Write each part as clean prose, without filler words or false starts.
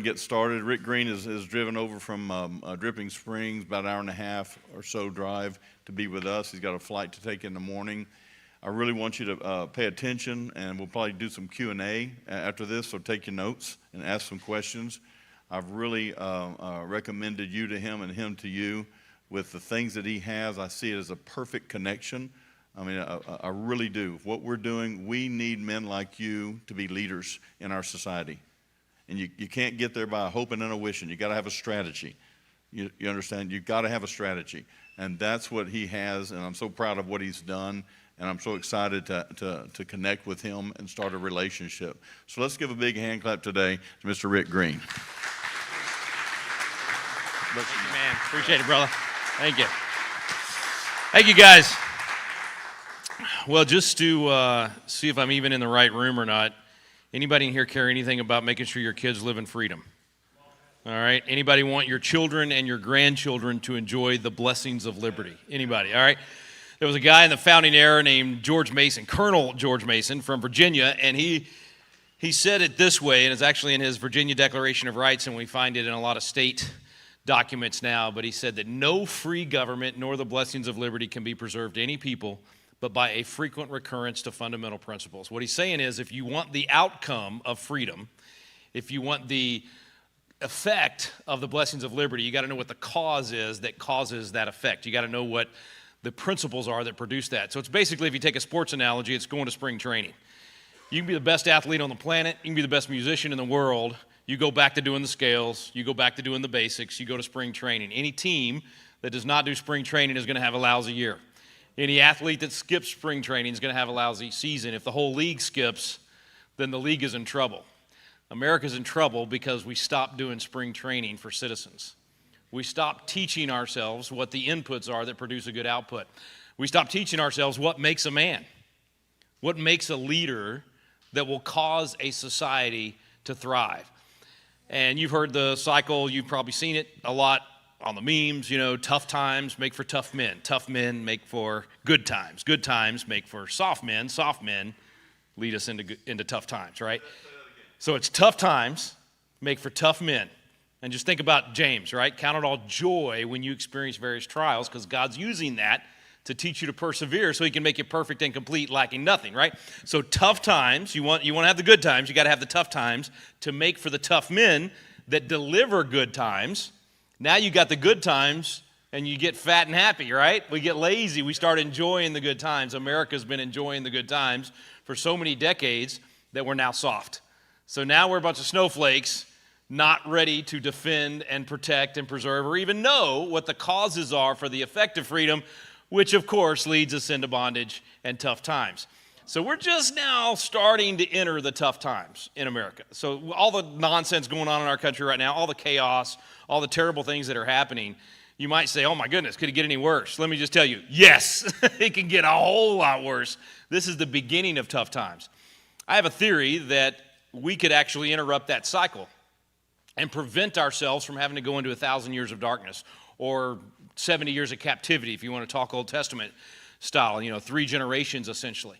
Get started. Rick Green is driven over from Dripping Springs, about an hour and a half or so drive to be with us. He's got a flight to take in the morning. I really want you to pay attention, and we'll probably do some Q&A after this, so take your notes and ask some questions. I've really recommended you to him and him to you with the things that he has. I see it as a perfect connection. I mean, I really do. What we're doing, we need men like you to be leaders in our society. And you can't get there by hoping and a wishing. You got to have a strategy. You understand? You got to have a strategy, and that's what he has. And I'm so proud of what he's done, and I'm so excited to connect with him and start a relationship. So let's give a big hand clap today to Mr. Rick Green. Thank you, man. Appreciate it, brother. Thank you. Thank you, guys. Well, just to see if I'm even in the right room or not. Anybody in here care anything about making sure your kids live in freedom? All right. Anybody want your children and your grandchildren to enjoy the blessings of liberty? Anybody? All right. There was a guy in the founding era named George Mason, Colonel George Mason from Virginia, and he said it this way, and it's actually in his Virginia Declaration of Rights, and we find it in a lot of state documents now, but he said that no free government nor the blessings of liberty can be preserved to any people but by a frequent recurrence to fundamental principles. What he's saying is, if you want the outcome of freedom, if you want the effect of the blessings of liberty, you got to know what the cause is that causes that effect. You got to know what the principles are that produce that. So it's basically, if you take a sports analogy, it's going to spring training. You can be the best athlete on the planet, you can be the best musician in the world, you go back to doing the scales, you go back to doing the basics, you go to spring training. Any team that does not do spring training is going to have a lousy year. Any athlete that skips spring training is going to have a lousy season. If the whole league skips, then the league is in trouble. America's in trouble because we stopped doing spring training for citizens. We stopped teaching ourselves what the inputs are that produce a good output. We stopped teaching ourselves what makes a man, what makes a leader that will cause a society to thrive. And you've heard the cycle, you've probably seen it a lot on the memes, tough times make for tough men make for good times make for soft men lead us into tough times, right? So it's tough times make for tough men. And just think about James, right? Count it all joy when you experience various trials, because God's using that to teach you to persevere so he can make you perfect and complete, lacking nothing, right? So tough times, you want to have the good times, you got to have the tough times to make for the tough men that deliver good times. Now you got the good times, and you get fat and happy, right? We get lazy. We start enjoying the good times. America's been enjoying the good times for so many decades that we're now soft. So now we're a bunch of snowflakes, not ready to defend and protect and preserve or even know what the causes are for the effect of freedom, which, of course, leads us into bondage and tough times. So we're just now starting to enter the tough times in America. So all the nonsense going on in our country right now, all the chaos, all the terrible things that are happening, you might say, oh my goodness, could it get any worse? Let me just tell you, yes, it can get a whole lot worse. This is the beginning of tough times. I have a theory that we could actually interrupt that cycle and prevent ourselves from having to go into 1,000 years of darkness or 70 years of captivity, if you want to talk Old Testament style, 3 generations essentially.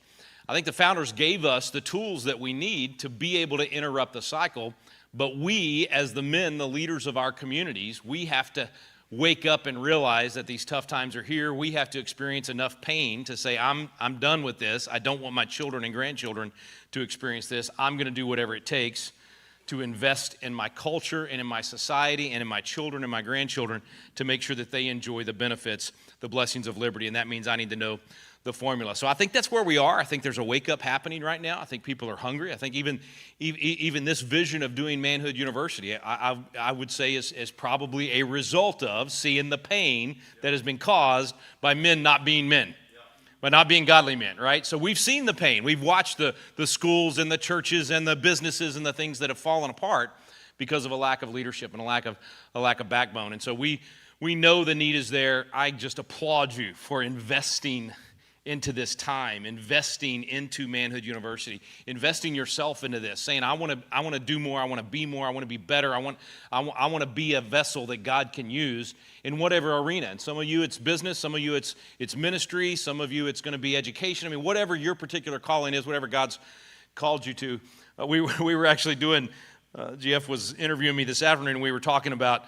I think the founders gave us the tools that we need to be able to interrupt the cycle, but we, as the men, the leaders of our communities, we have to wake up and realize that these tough times are here. We have to experience enough pain to say, I'm done with this. I don't want my children and grandchildren to experience this. I'm going to do whatever it takes to invest in my culture and in my society and in my children and my grandchildren to make sure that they enjoy the benefits, the blessings of liberty, and that means I need to know the formula. So I think that's where we are. I think there's a wake-up happening right now. I think people are hungry. I think even this vision of doing ManHood University, I would say is probably a result of seeing the pain that has been caused by men not being men, by not being godly men, right? So we've seen the pain. We've watched the schools and the churches and the businesses and the things that have fallen apart because of a lack of leadership and a lack of backbone. And so we know the need is there. I just applaud you for investing into this time, investing into ManHood University, investing yourself into this, saying, I want to do more, I want to be more, I want to be better, I want to be a vessel that God can use in whatever arena. And some of you it's business, some of you it's ministry, some of you it's going to be education. I mean, whatever your particular calling is, whatever God's called you to. We were actually doing Jeff was interviewing me this afternoon, and we were talking about,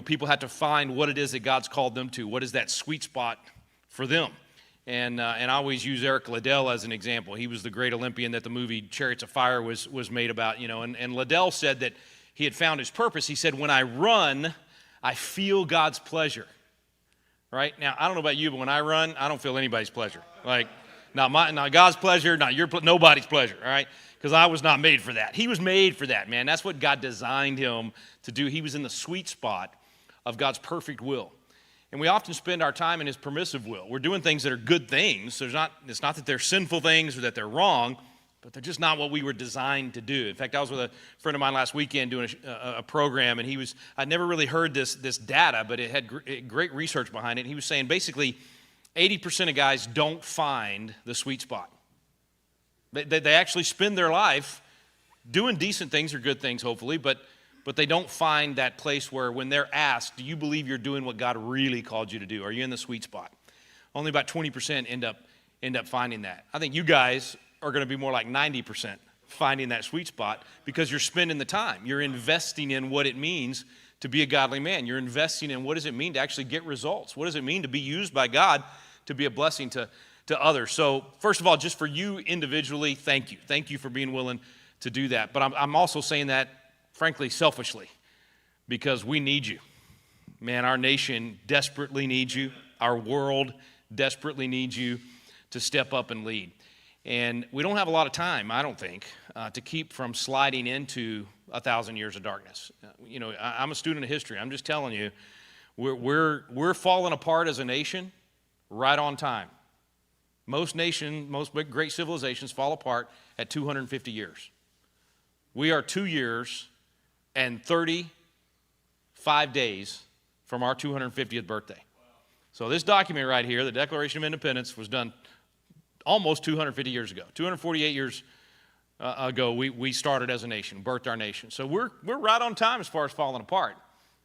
people have to find what it is that God's called them to. What is that sweet spot for them? And I always use Eric Liddell as an example. He was the great Olympian that the movie Chariots of Fire was made about, and Liddell said that he had found his purpose. He said, when I run, I feel God's pleasure. Right? Now, I don't know about you, but when I run, I don't feel anybody's pleasure. Like, not God's pleasure, not nobody's pleasure, all right? Because I was not made for that. He was made for that, man. That's what God designed him to do. He was in the sweet spot of God's perfect will. And we often spend our time in his permissive will. We're doing things that are good things. It's not that they're sinful things or that they're wrong, but they're just not what we were designed to do. In fact, I was with a friend of mine last weekend doing a program, and I'd never really heard this data, but it had great research behind it. And he was saying basically 80% of guys don't find the sweet spot. They actually spend their life doing decent things or good things, hopefully, but they don't find that place where when they're asked, do you believe you're doing what God really called you to do? Are you in the sweet spot? Only about 20% end up finding that. I think you guys are going to be more like 90% finding that sweet spot because you're spending the time. You're investing in what it means to be a godly man. You're investing in what does it mean to actually get results? What does it mean to be used by God to be a blessing to others? So first of all, just for you individually, thank you. Thank you for being willing to do that. But I'm also saying that, frankly, selfishly, because we need you. Man, our nation desperately needs you. Our world desperately needs you to step up and lead. And we don't have a lot of time, I don't think, to keep from sliding into 1,000 years of darkness. I'm a student of history. I'm just telling you, we're falling apart as a nation right on time. Most great civilizations fall apart at 250 years. We are 2 years and 35 days from our 250th birthday. So this document right here, the Declaration of Independence, was done almost 250 years ago. 248 years ago, we started as a nation, birthed our nation. So we're right on time as far as falling apart.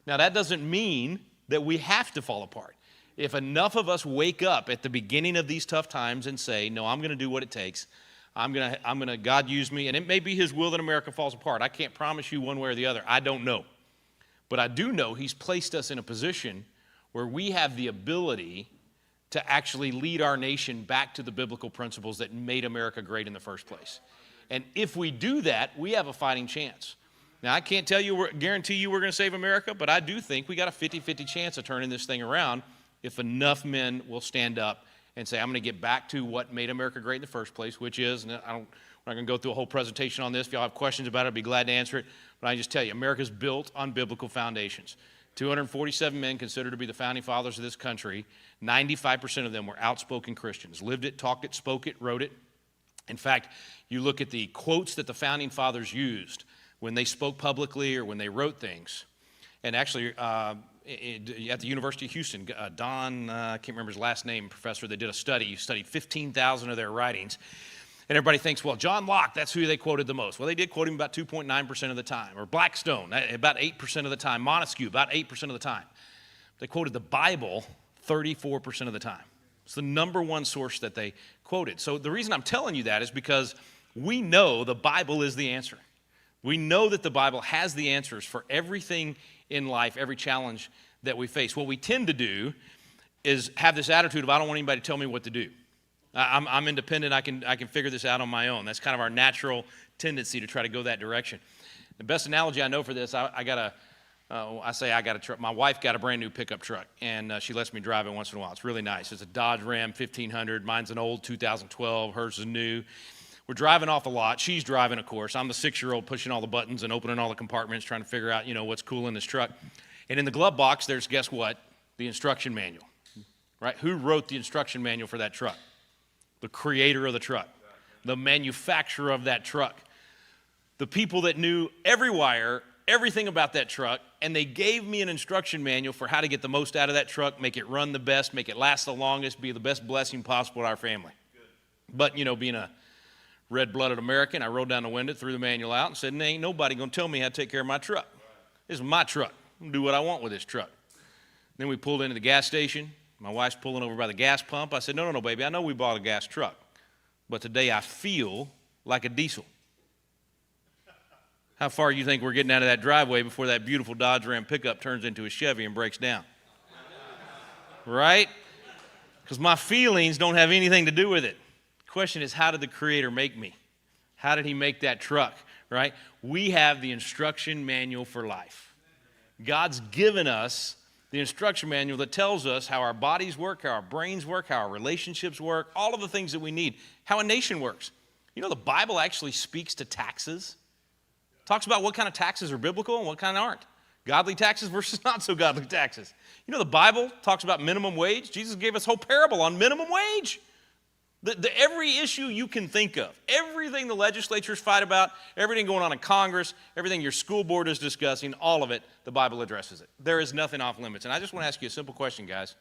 Now, that doesn't mean that we have to fall apart. If enough of us wake up at the beginning of these tough times and say, no, I'm going to do what it takes. God use me, and it may be his will that America falls apart. I can't promise you one way or the other. I don't know. But I do know he's placed us in a position where we have the ability to actually lead our nation back to the biblical principles that made America great in the first place. And if we do that, we have a fighting chance. Now, I can't guarantee you we're going to save America, but I do think we got a 50-50 chance of turning this thing around if enough men will stand up and say, I'm going to get back to what made America great in the first place, which is, we're not going to go through a whole presentation on this. If y'all have questions about it, I'd be glad to answer it. But I just tell you, America's built on biblical foundations. 247 men considered to be the founding fathers of this country. 95% of them were outspoken Christians, lived it, talked it, spoke it, wrote it. In fact, you look at the quotes that the founding fathers used when they spoke publicly or when they wrote things. And actually, at the University of Houston, Don, I can't remember his last name, professor, they did a study. He studied 15,000 of their writings. And everybody thinks, well, John Locke, that's who they quoted the most. Well, they did quote him about 2.9% of the time. Or Blackstone, about 8% of the time. Montesquieu, about 8% of the time. They quoted the Bible 34% of the time. It's the number one source that they quoted. So the reason I'm telling you that is because we know the Bible is the answer. We know that the Bible has the answers for everything in life, every challenge that we face. What we tend to do is have this attitude of, I don't want anybody to tell me what to do. I'm independent. I can figure this out on my own. That's kind of our natural tendency to try to go that direction. The best analogy I know for this, I got a truck. My wife got a brand new pickup truck, and she lets me drive it once in a while. It's really nice. It's a Dodge Ram 1500. Mine's an old 2012. Hers is new. We're driving off a lot. She's driving, of course. I'm the 6-year-old pushing all the buttons and opening all the compartments, trying to figure out, what's cool in this truck. And in the glove box, there's, guess what? The instruction manual, right? Who wrote the instruction manual for that truck? The creator of the truck, the manufacturer of that truck, the people that knew every wire, everything about that truck, and they gave me an instruction manual for how to get the most out of that truck, make it run the best, make it last the longest, be the best blessing possible to our family. But, being a red-blooded American, I rolled down the window, threw the manual out, and said, ain't nobody going to tell me how to take care of my truck. This is my truck. I'm going to do what I want with this truck. Then we pulled into the gas station. My wife's pulling over by the gas pump. I said, no, baby, I know we bought a gas truck, but today I feel like a diesel. How far you think we're getting out of that driveway before that beautiful Dodge Ram pickup turns into a Chevy and breaks down? Right? Because my feelings don't have anything to do with it. The question is, how did the Creator make me? How did he make that truck, right? We have the instruction manual for life. God's given us the instruction manual that tells us how our bodies work, how our brains work, how our relationships work, all of the things that we need, how a nation works. You know, the Bible actually speaks to taxes. Talks about what kind of taxes are biblical and what kind aren't. Godly taxes versus not so godly taxes. You know, the Bible talks about minimum wage. Jesus gave us a whole parable on minimum wage. Every issue you can think of, everything the legislatures fight about, everything going on in Congress, everything your school board is discussing, all of it, the Bible addresses it. There is nothing off limits. And I just want to ask you a simple question, guys.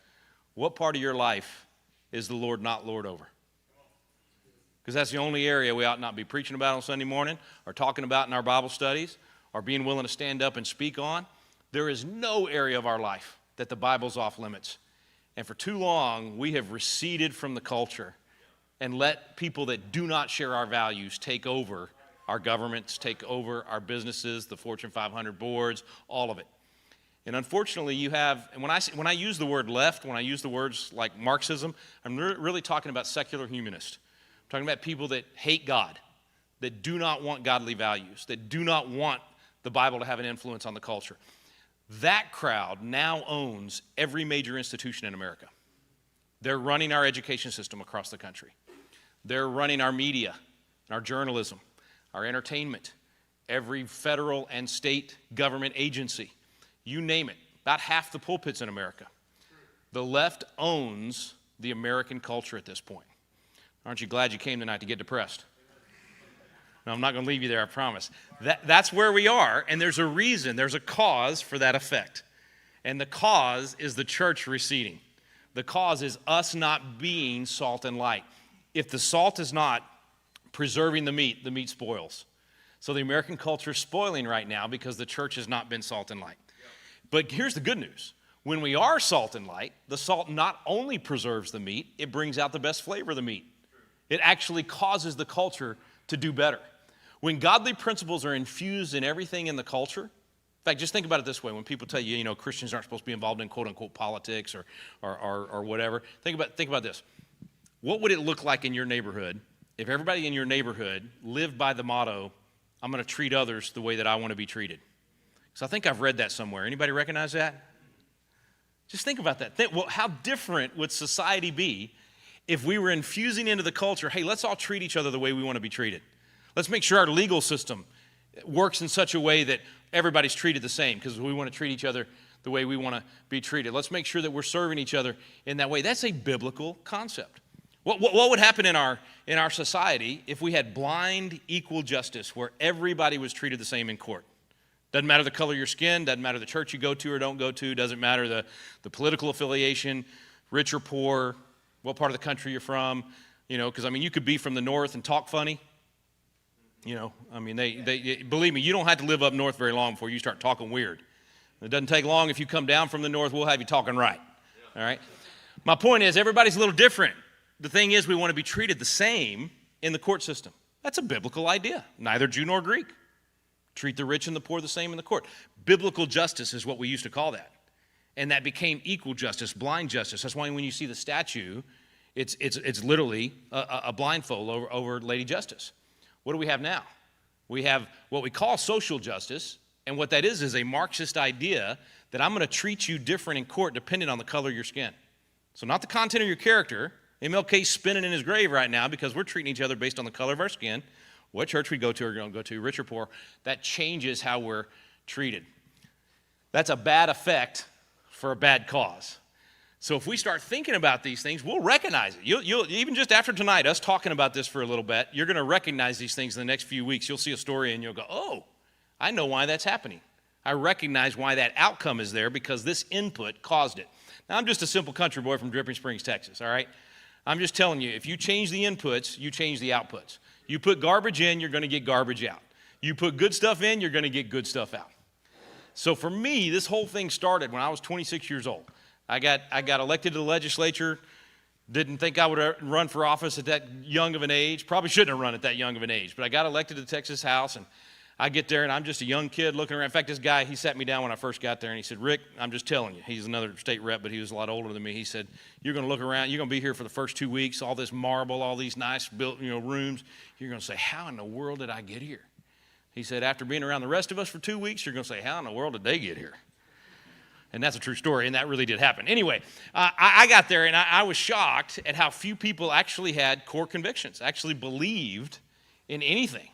What part of your life is the Lord not Lord over? Because that's the only area we ought not be preaching about on Sunday morning or talking about in our Bible studies or being willing to stand up and speak on. There is no area of our life that the Bible's off limits. And for too long, we have receded from the culture and let people that do not share our values take over our governments, take over our businesses, the Fortune 500 boards, all of it. And unfortunately, you have, and when I use the word left, when I use the words like Marxism, I'm really talking about secular humanists. I'm talking about people that hate God, that do not want godly values, that do not want the Bible to have an influence on the culture. That crowd now owns every major institution in America. They're running our education system across the country. They're running our media, our journalism, our entertainment, every federal and state government agency. You name it, about half the pulpits in America. The left owns the American culture at this point. Aren't you glad you came tonight to get depressed? No, I'm not going to leave you there, I promise. That's where we are, and there's a reason, there's a cause for that effect. And the cause is the church receding. The cause is us not being salt and light. If the salt is not preserving the meat spoils. So the American culture is spoiling right now because the church has not been salt and light. But here's the good news. When we are salt and light, the salt not only preserves the meat, it brings out the best flavor of the meat. It actually causes the culture to do better. When godly principles are infused in everything in the culture, in fact, just think about it this way. When people tell you, Christians aren't supposed to be involved in quote-unquote politics or whatever, think about this. What would it look like in your neighborhood if everybody in your neighborhood lived by the motto, I'm going to treat others the way that I want to be treated? So I think I've read that somewhere. Anybody recognize that? Just think about that. How different would society be if we were infusing into the culture, hey, let's all treat each other the way we want to be treated. Let's make sure our legal system works in such a way that everybody's treated the same because we want to treat each other the way we want to be treated. Let's make sure that we're serving each other in that way. That's a biblical concept. What would happen in our society if we had blind equal justice where everybody was treated the same in court? Doesn't matter the color of your skin, doesn't matter the church you go to or don't go to, doesn't matter the political affiliation, rich or poor, what part of the country you're from, because you could be from the north and talk funny. They believe me, you don't have to live up north very long before you start talking weird. It doesn't take long. If you come down from the north, we'll have you talking right. All right? My point is, everybody's a little different. The thing is, we want to be treated the same in the court system. That's a biblical idea. Neither Jew nor Greek. Treat the rich and the poor the same in the court. Biblical justice is what we used to call that. And that became equal justice, blind justice. That's why when you see the statue, it's literally a blindfold over Lady Justice. What do we have now? We have what we call social justice, and what that is a Marxist idea that I'm going to treat you different in court depending on the color of your skin. So not the content of your character. MLK's spinning in his grave right now because we're treating each other based on the color of our skin, what church we go to or don't go to, rich or poor. That changes how we're treated. That's a bad effect for a bad cause. So if we start thinking about these things, we'll recognize it. You'll even just after tonight, us talking about this for a little bit, you're going to recognize these things in the next few weeks. You'll see a story and you'll go, oh, I know why that's happening. I recognize why that outcome is there because this input caused it. Now, I'm just a simple country boy from Dripping Springs, Texas, all right? I'm just telling you, if you change the inputs, you change the outputs. You put garbage in, you're going to get garbage out. You put good stuff in, you're going to get good stuff out. So for me, this whole thing started when I was 26 years old. I got elected to the legislature, didn't think I would run for office at that young of an age. Probably shouldn't have run at that young of an age, but I got elected to the Texas House, and I get there, and I'm just a young kid looking around. In fact, this guy, he sat me down when I first got there, and he said, Rick, I'm just telling you. He's another state rep, but he was a lot older than me. He said, you're going to look around. You're going to be here for the first 2 weeks, all this marble, all these nice built, rooms. You're going to say, how in the world did I get here? He said, after being around the rest of us for 2 weeks, you're going to say, how in the world did they get here? And that's a true story, and that really did happen. Anyway, I got there, and I was shocked at how few people actually had core convictions, actually believed in anything.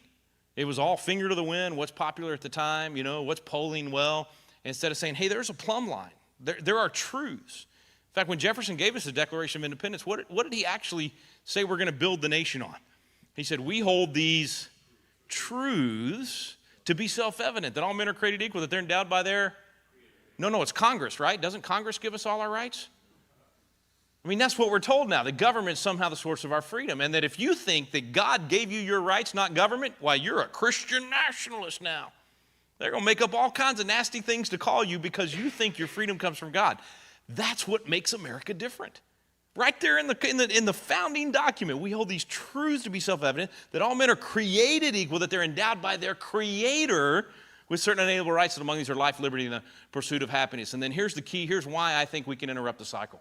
It was all finger to the wind, what's popular at the time, what's polling well, instead of saying, hey, there's a plumb line. There are truths. In fact, when Jefferson gave us the Declaration of Independence, what did he actually say we're going to build the nation on? He said, we hold these truths to be self-evident, that all men are created equal, that they're endowed by their... No, it's Congress, right? Doesn't Congress give us all our rights? I mean, that's what we're told now. The government's somehow the source of our freedom. And that if you think that God gave you your rights, not government, why, you're a Christian nationalist now. They're going to make up all kinds of nasty things to call you because you think your freedom comes from God. That's what makes America different. Right there in the founding document, we hold these truths to be self-evident, that all men are created equal, that they're endowed by their Creator with certain unalienable rights, and among these are life, liberty, and the pursuit of happiness. And then here's the key. Here's why I think we can interrupt the cycle.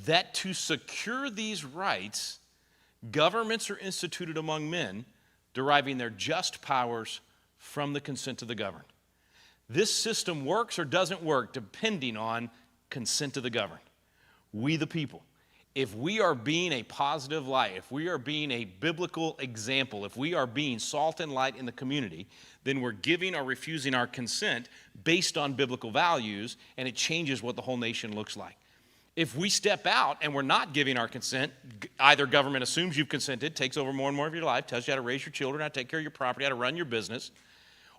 That to secure these rights, governments are instituted among men, deriving their just powers from the consent of the governed. This system works or doesn't work depending on consent of the governed. We the people. If we are being a positive light, if we are being a biblical example, if we are being salt and light in the community, then we're giving or refusing our consent based on biblical values, and it changes what the whole nation looks like. If we step out and we're not giving our consent, either government assumes you've consented, takes over more and more of your life, tells you how to raise your children, how to take care of your property, how to run your business,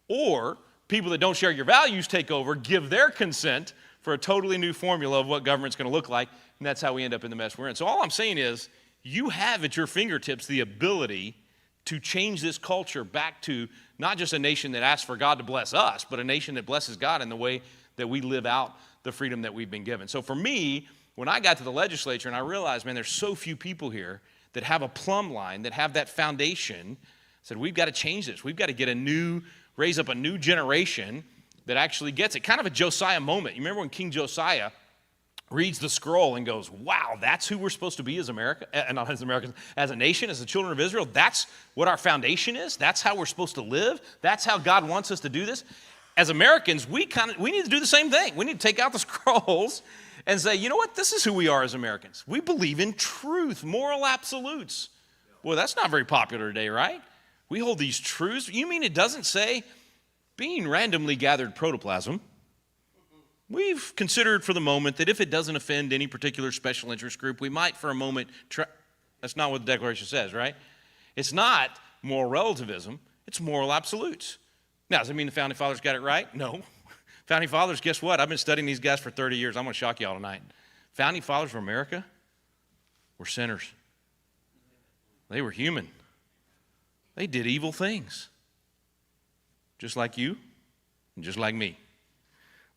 or people that don't share your values take over, give their consent for a totally new formula of what government's going to look like, and that's how we end up in the mess we're in. So all I'm saying is, you have at your fingertips the ability to change this culture back to not just a nation that asks for God to bless us, but a nation that blesses God in the way that we live out the freedom that we've been given. So for me, when I got to the legislature and I realized, man, there's so few people here that have a plumb line, that have that foundation, I said, we've got to change this. We've got to raise up a new generation that actually gets it. Kind of a Josiah moment. You remember when King Josiah reads the scroll and goes, wow, that's who we're supposed to be as America, not as Americans, as a nation, as the children of Israel. That's what our foundation is. That's how we're supposed to live. That's how God wants us to do this. As Americans, we need to do the same thing. We need to take out the scrolls and say, you know what? This is who we are as Americans. We believe in truth, moral absolutes. Boy, that's not very popular today, right? We hold these truths. You mean it doesn't say being randomly gathered protoplasm? We've considered for the moment that if it doesn't offend any particular special interest group, we might for a moment try. That's not what the Declaration says, right? It's not moral relativism. It's moral absolutes. Now, does it mean the Founding Fathers got it right? No. Founding Fathers, guess what? I've been studying these guys for 30 years. I'm going to shock y'all tonight. Founding Fathers of America were sinners. They were human. They did evil things. Just like you and just like me.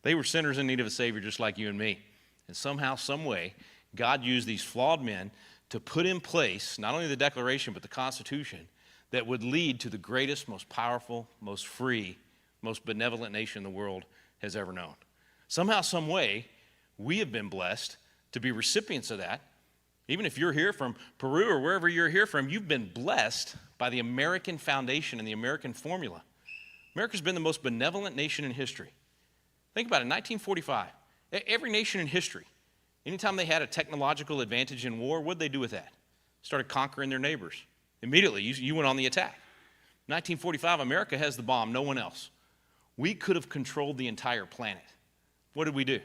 They were sinners in need of a Savior just like you and me. And somehow, some way, God used these flawed men to put in place not only the Declaration but the Constitution that would lead to the greatest, most powerful, most free, most benevolent nation the world has ever known. Somehow, some way, we have been blessed to be recipients of that. Even if you're here from Peru or wherever you're here from, you've been blessed by the American foundation and the American formula. America's been the most benevolent nation in history. Think about it, 1945, every nation in history, anytime they had a technological advantage in war, what did they do with that? Started conquering their neighbors. Immediately, you went on the attack. 1945, America has the bomb, no one else. We could have controlled the entire planet. What did we do?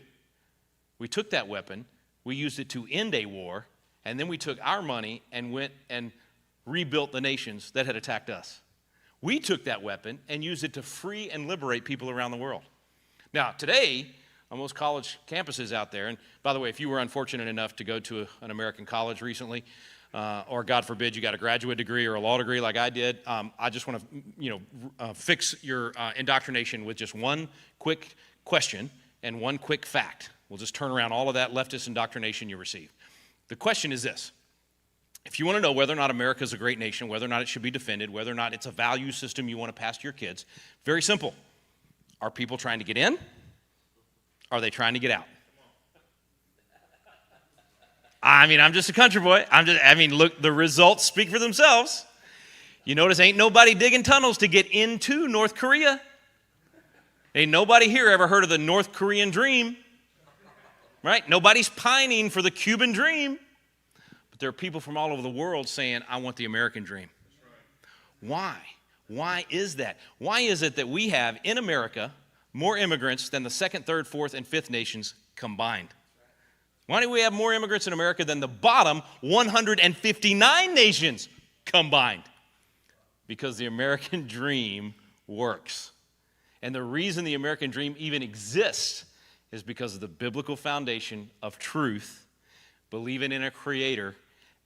We took that weapon, we used it to end a war, and then we took our money and went and rebuilt the nations that had attacked us. We took that weapon and used it to free and liberate people around the world. Now, today, on most college campuses out there, and by the way, if you were unfortunate enough to go to an American college recently, or God forbid you got a graduate degree or a law degree like I did, I just want to fix your indoctrination with just one quick question and one quick fact. We'll just turn around all of that leftist indoctrination you received. The question is this: If you want to know whether or not America is a great nation, whether or not it should be defended, whether or not it's a value system you want to pass to your kids, very simple. Are people trying to get in? Are they trying to get out? I mean, I'm just a country boy. Look, the results speak for themselves. You notice ain't nobody digging tunnels to get into North Korea. Ain't nobody here ever heard of the North Korean dream, right? Nobody's pining for the Cuban dream. But there are people from all over the world saying, I want the American dream. Why? Why is that? Why is it that we have, in America, more immigrants than the second, third, fourth, and fifth nations combined? Why do we have more immigrants in America than the bottom 159 nations combined? Because the American dream works. And the reason the American dream even exists is because of the biblical foundation of truth, believing in a creator,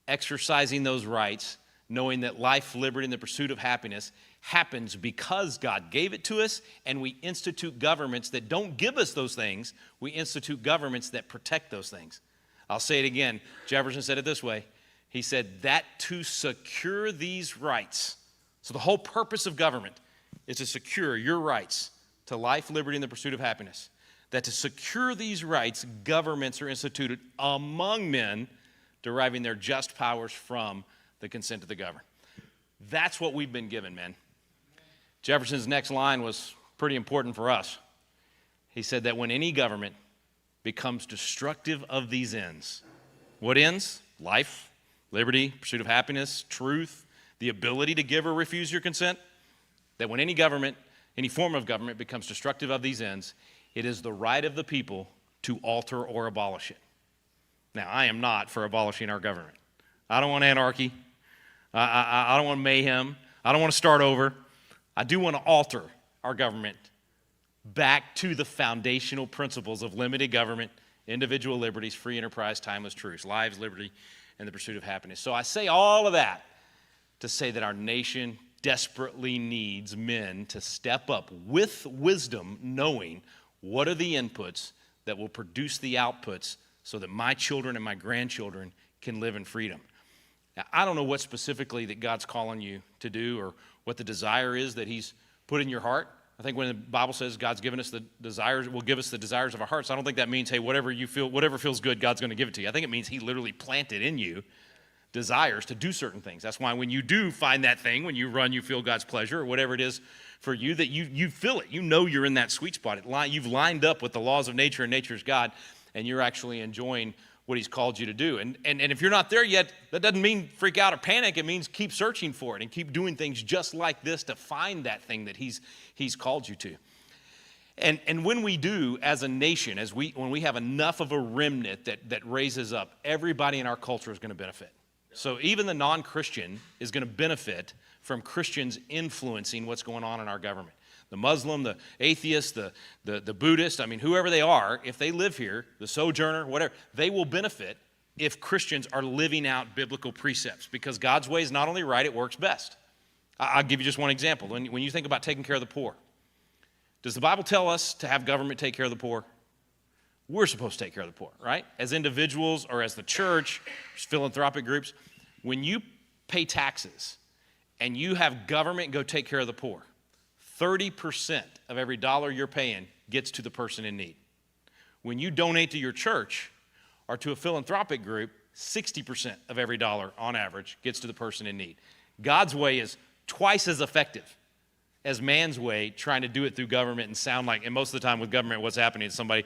exercising those rights, knowing that life, liberty, and the pursuit of happiness happens because God gave it to us, and we institute governments that don't give us those things. We institute governments that protect those things. I'll say it again. Jefferson said it this way. He said that to secure these rights. So the whole purpose of government is to secure your rights to life, liberty, and the pursuit of happiness. That to secure these rights, governments are instituted among men, deriving their just powers from the consent of the governed. That's what we've been given, men. Jefferson's next line was pretty important for us. He said that when any government becomes destructive of these ends, what ends? Life, liberty, pursuit of happiness, truth, the ability to give or refuse your consent. That when any government, any form of government becomes destructive of these ends, it is the right of the people to alter or abolish it. Now, I am not for abolishing our government. I don't want anarchy. I don't want mayhem. I don't want to start over. I do want to alter our government back to the foundational principles of limited government, individual liberties, free enterprise, timeless truths, lives, liberty, and the pursuit of happiness. So I say all of that to say that our nation desperately needs men to step up with wisdom, knowing what are the inputs that will produce the outputs so that my children and my grandchildren can live in freedom. Now, I don't know what specifically that God's calling you to do or what the desire is that he's put in your heart. I think when the Bible says God's given us the desires, will give us the desires of our hearts, I don't think that means, hey, whatever you feel, whatever feels good, God's going to give it to you. I think it means he literally planted in you desires to do certain things. That's why when you do find that thing, when you run, you feel God's pleasure or whatever it is for you, that you feel it. You know you're in that sweet spot. You've lined up with the laws of nature and nature's God, and you're actually enjoying what he's called you to do. And if you're not there yet, that doesn't mean freak out or panic. It means keep searching for it and keep doing things just like this to find that thing that he's called you to. And when we do, as a nation, when we have enough of a remnant that raises up, everybody in our culture is going to benefit. So even the non-Christian is going to benefit from Christians influencing what's going on in our government. The Muslim, the atheist, the Buddhist, whoever they are, if they live here, the sojourner, whatever, they will benefit if Christians are living out biblical precepts, because God's way is not only right, it works best. I'll give you just one example. When you think about taking care of the poor, does the Bible tell us to have government take care of the poor? We're supposed to take care of the poor, right? As individuals or as the church, philanthropic groups, when you pay taxes and you have government go take care of the poor, 30% of every dollar you're paying gets to the person in need. When you donate to your church or to a philanthropic group, 60% of every dollar on average gets to the person in need. God's way is twice as effective as man's way, trying to do it through government and sound like, and most of the time with government, what's happening is somebody,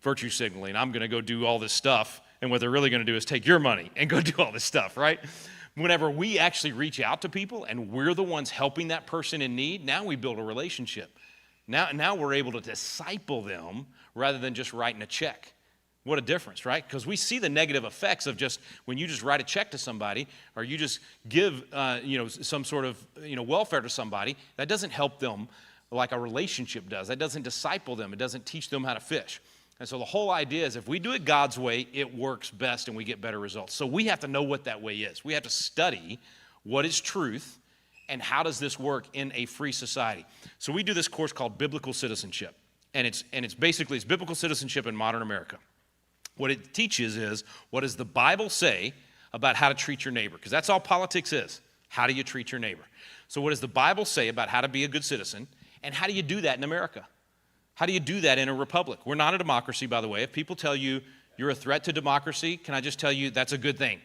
virtue signaling, I'm going to go do all this stuff, and what they're really going to do is take your money and go do all this stuff, right? Whenever we actually reach out to people and we're the ones helping that person in need, now we build a relationship. Now we're able to disciple them rather than just writing a check. What a difference, right? Because we see the negative effects of just when you just write a check to somebody or you just give some sort of welfare to somebody, that doesn't help them like a relationship does. That doesn't disciple them. It doesn't teach them how to fish. And so the whole idea is if we do it God's way, it works best and we get better results. So we have to know what that way is. We have to study what is truth and how does this work in a free society. So we do this course called Biblical Citizenship. And it's basically biblical citizenship in modern America. What it teaches is, what does the Bible say about how to treat your neighbor, because that's all politics is. How do you treat your neighbor? So what does the Bible say about how to be a good citizen, and how do you do that in America? How do you do that in a republic? We're not a democracy, by the way. If people tell you you're a threat to democracy, can I just tell you that's a good thing?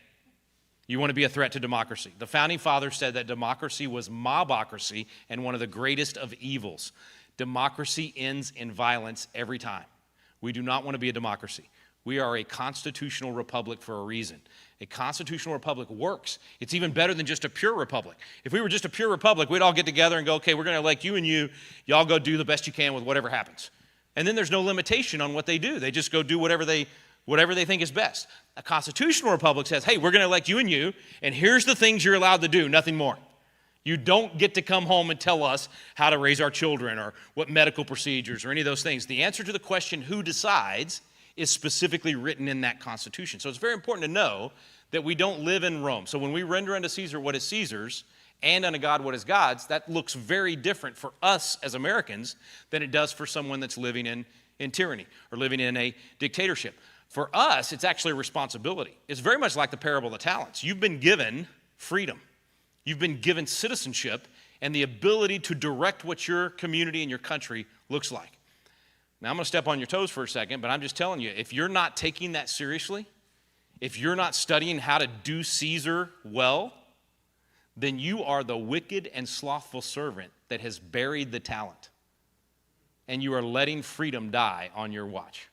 You want to be a threat to democracy. The Founding Fathers said that democracy was mobocracy and one of the greatest of evils. Democracy ends in violence every time. We do not want to be a democracy. We are a constitutional republic for a reason. A constitutional republic works. It's even better than just a pure republic. If we were just a pure republic, we'd all get together and go, okay, we're going to elect you and you. Y'all go do the best you can with whatever happens. And then there's no limitation on what they do. They just go do whatever they think is best. A constitutional republic says, hey, we're going to elect you and you, and here's the things you're allowed to do, nothing more. You don't get to come home and tell us how to raise our children or what medical procedures or any of those things. The answer to the question, who decides, is specifically written in that Constitution. So it's very important to know that we don't live in Rome. So when we render unto Caesar what is Caesar's and unto God what is God's, that looks very different for us as Americans than it does for someone that's living in tyranny or living in a dictatorship. For us, it's actually a responsibility. It's very much like the parable of the talents. You've been given freedom. You've been given citizenship and the ability to direct what your community and your country looks like. Now, I'm going to step on your toes for a second, but I'm just telling you, if you're not taking that seriously, if you're not studying how to do Caesar well, then you are the wicked and slothful servant that has buried the talent, and you are letting freedom die on your watch.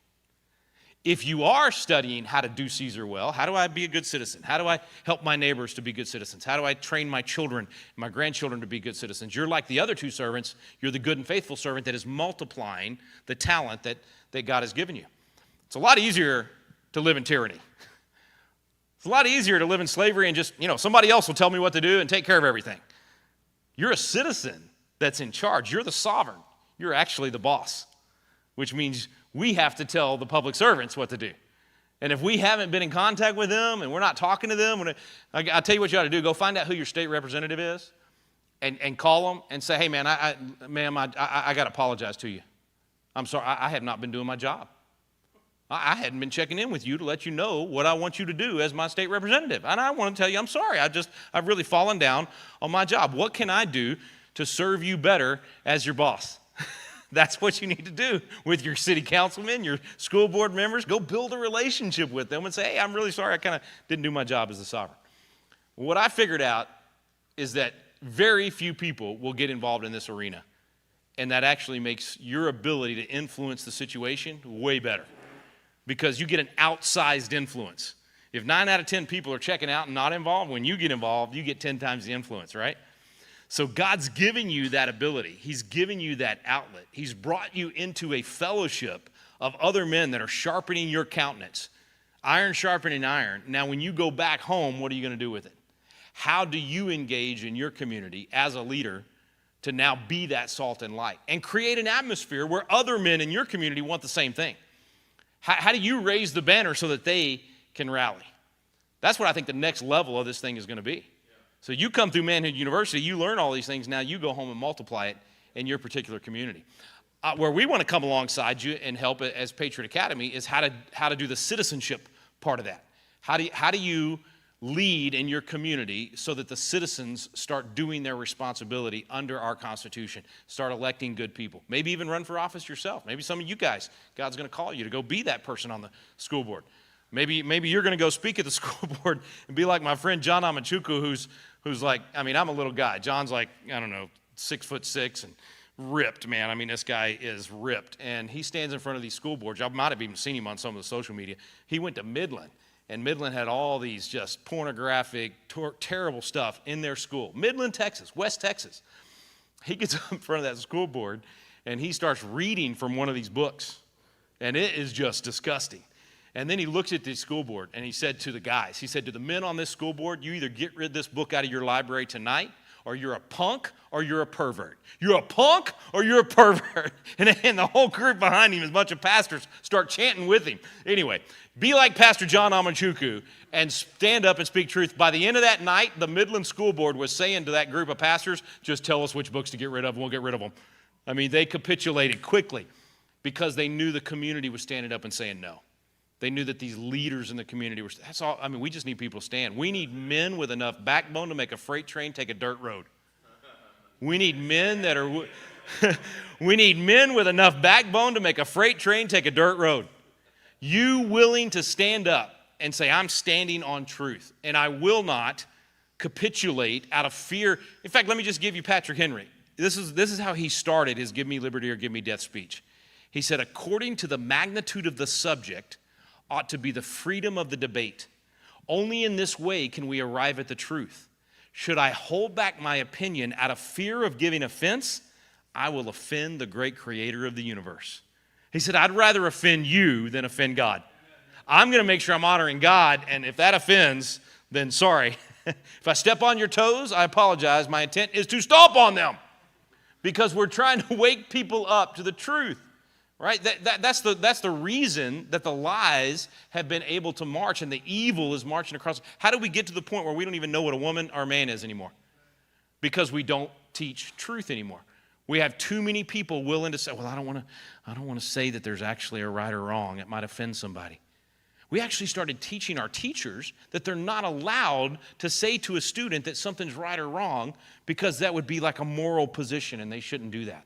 If you are studying how to do Caesar well, how do I be a good citizen? How do I help my neighbors to be good citizens? How do I train my children, my grandchildren to be good citizens? You're like the other two servants. You're the good and faithful servant that is multiplying the talent that God has given you. It's a lot easier to live in tyranny. It's a lot easier to live in slavery and just, somebody else will tell me what to do and take care of everything. You're a citizen that's in charge. You're the sovereign. You're actually the boss, which means we have to tell the public servants what to do. And if we haven't been in contact with them and we're not talking to them, I'll tell you what you ought to do. Go find out who your state representative is and call them and say, hey, man, ma'am, I got to apologize to you. I'm sorry, I have not been doing my job. I hadn't been checking in with you to let you know what I want you to do as my state representative. And I want to tell you, I'm sorry. I've really fallen down on my job. What can I do to serve you better as your boss? That's what you need to do with your city councilmen, your school board members. Go build a relationship with them and say, hey, I'm really sorry I kind of didn't do my job as the sovereign. What I figured out is that very few people will get involved in this arena, and that actually makes your ability to influence the situation way better because you get an outsized influence. If 9 out of 10 people are checking out and not involved, when you get involved, you get 10 times the influence, right? So God's given you that ability. He's given you that outlet. He's brought you into a fellowship of other men that are sharpening your countenance. Iron sharpening iron. Now, when you go back home, what are you going to do with it? How do you engage in your community as a leader to now be that salt and light and create an atmosphere where other men in your community want the same thing? How do you raise the banner so that they can rally? That's what I think the next level of this thing is going to be. So you come through ManHood University, you learn all these things, now you go home and multiply it in your particular community. Where we want to come alongside you and help as Patriot Academy is how to do the citizenship part of that. How do you lead in your community so that the citizens start doing their responsibility under our Constitution, start electing good people, maybe even run for office yourself. Maybe some of you guys, God's going to call you to go be that person on the school board. Maybe you're going to go speak at the school board and be like my friend John Amachuku, who's like, I'm a little guy. John's like, 6'6" and ripped, man. This guy is ripped. And he stands in front of these school boards. I might have even seen him on some of the social media. He went to Midland, and Midland had all these just pornographic, terrible stuff in their school. Midland, Texas, West Texas. He gets up in front of that school board, and he starts reading from one of these books. And it is just disgusting. And then he looks at the school board and he said to the guys, to the men on this school board, you either get rid of this book out of your library tonight or you're a punk or you're a pervert. You're a punk or you're a pervert. And the whole group behind him, a bunch of pastors, start chanting with him. Anyway, be like Pastor John Amachuku and stand up and speak truth. By the end of that night, the Midland School Board was saying to that group of pastors, just tell us which books to get rid of and we'll get rid of them. They capitulated quickly because they knew the community was standing up and saying no. They knew that these leaders in the community were, that's all, I mean, we just need people to stand. We need men with enough backbone to make a freight train take a dirt road. We need men that are, we need men with enough backbone to make a freight train take a dirt road. You willing to stand up and say, I'm standing on truth, and I will not capitulate out of fear. In fact, let me just give you Patrick Henry. This is how he started his give me liberty or give me death speech. He said, according to the magnitude of the subject ought to be the freedom of the debate. Only in this way can we arrive at the truth. Should I hold back my opinion out of fear of giving offense, I will offend the great creator of the universe. He said, I'd rather offend you than offend God. I'm going to make sure I'm honoring God, and if that offends, then sorry. If I step on your toes, I apologize. My intent is to stomp on them because we're trying to wake people up to the truth. Right? That's the reason that the lies have been able to march and the evil is marching across. How do we get to the point where we don't even know what a woman or a man is anymore? Because we don't teach truth anymore. We have too many people willing to say, well, I don't want to say that there's actually a right or wrong. It might offend somebody. We actually started teaching our teachers that they're not allowed to say to a student that something's right or wrong because that would be like a moral position and they shouldn't do that.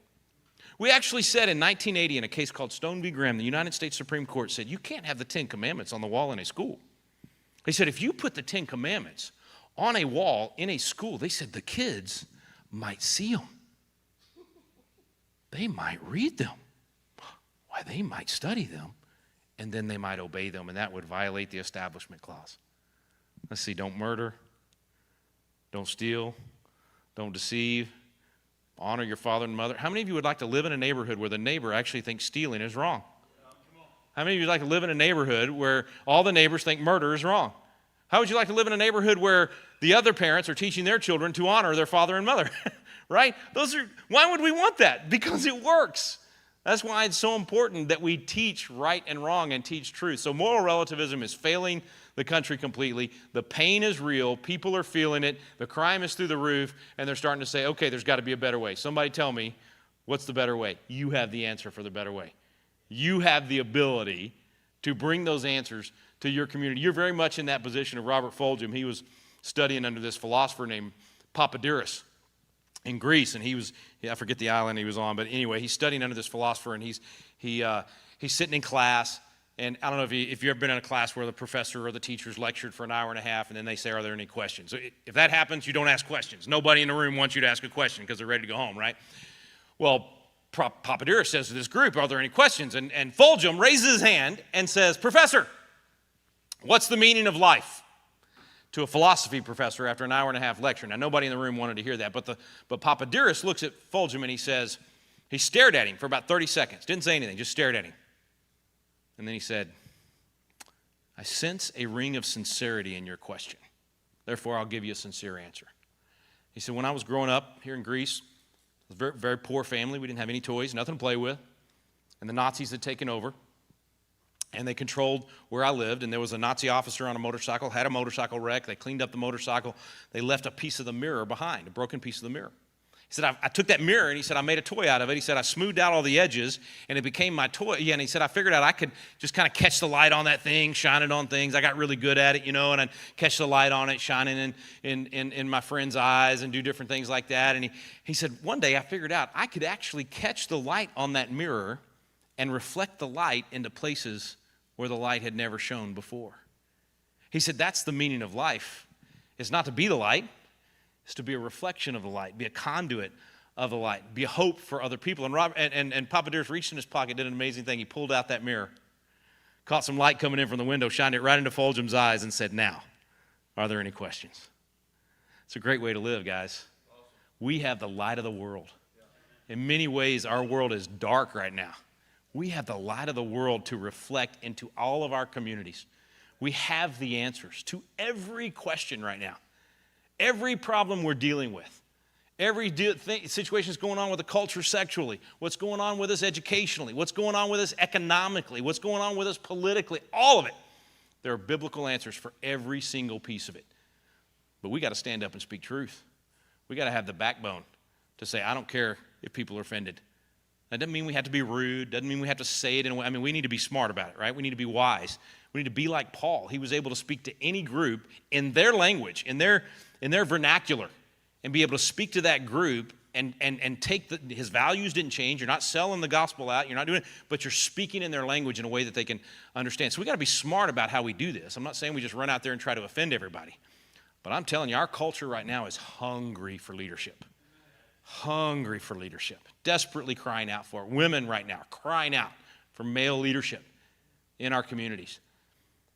We actually said in 1980 in a case called Stone v. Graham, the United States Supreme Court said, you can't have the 10 Commandments on the wall in a school. They said, if you put the 10 Commandments on a wall in a school, they said the kids might see them. They might read them. Why, they might study them, and then they might obey them, and that would violate the Establishment Clause. Let's see, don't murder, don't steal, don't deceive, honor your father and mother. How many of you would like to live in a neighborhood where the neighbor actually thinks stealing is wrong? How many of you would like to live in a neighborhood where all the neighbors think murder is wrong? How would you like to live in a neighborhood where the other parents are teaching their children to honor their father and mother? Right? Why would we want that? Because it works. That's why it's so important that we teach right and wrong and teach truth. So moral relativism is failing the country completely. The pain is real. People are feeling it. The crime is through the roof, and they're starting to say, okay, there's got to be a better way. Somebody tell me, what's the better way? You have the answer for the better way. You have the ability to bring those answers to your community. You're very much in that position of Robert Fulghum. He was studying under this philosopher named Papadouros in Greece, and I forget the island he was on, but anyway, he's studying under this philosopher, and he's sitting in class, and I don't know if you've ever been in a class where the professor or the teacher's lectured for an hour and a half, and then they say, are there any questions? So if that happens, you don't ask questions. Nobody in the room wants you to ask a question because they're ready to go home, right? Well, Papadouros says to this group, are there any questions? And Fulghum raises his hand and says, Professor, what's the meaning of life? To a philosophy professor after an hour and a half lecture. Now, nobody in the room wanted to hear that, but Papadouros looks at Fulghum and he stared at him for about 30 seconds. Didn't say anything, just stared at him. And then he said, I sense a ring of sincerity in your question. Therefore, I'll give you a sincere answer. He said, when I was growing up here in Greece, it was a very, very poor family. We didn't have any toys, nothing to play with. And the Nazis had taken over. And they controlled where I lived, and there was a Nazi officer on a motorcycle, had a motorcycle wreck. They cleaned up the motorcycle. They left a piece of the mirror behind, a broken piece of the mirror. He said, I took that mirror, and he said, I made a toy out of it. He said, I smoothed out all the edges, and it became my toy. Yeah, and he said, I figured out I could just kind of catch the light on that thing, shine it on things. I got really good at it, and I'd catch the light on it, shining in my friend's eyes and do different things like that. And he said, one day I figured out I could actually catch the light on that mirror and reflect the light into places where the light had never shone before. He said, that's the meaning of life. It's not to be the light. It's to be a reflection of the light, be a conduit of the light, be a hope for other people. And Papadouros reached in his pocket, did an amazing thing. He pulled out that mirror, caught some light coming in from the window, shined it right into Fulghum's eyes and said, now, are there any questions? It's a great way to live, guys. We have the light of the world. In many ways, our world is dark right now. We have the light of the world to reflect into all of our communities. We have the answers to every question right now. Every problem we're dealing with. Every situation that's going on with the culture sexually. What's going on with us educationally. What's going on with us economically. What's going on with us politically. All of it. There are biblical answers for every single piece of it. But we got to stand up and speak truth. We got to have the backbone to say, I don't care if people are offended. That doesn't mean we have to be rude. Doesn't mean we have to say it in a way. I mean, we need to be smart about it, right? We need to be wise. We need to be like Paul. He was able to speak to any group in their language, in their vernacular, and be able to speak to that group and take his values didn't change. You're not selling the gospel out. You're not doing it, but you're speaking in their language in a way that they can understand. So we got to be smart about how we do this. I'm not saying we just run out there and try to offend everybody. But I'm telling you, our culture right now is hungry for leadership. Hungry for leadership. Desperately crying out for it. Women right now are crying out for male leadership in our communities.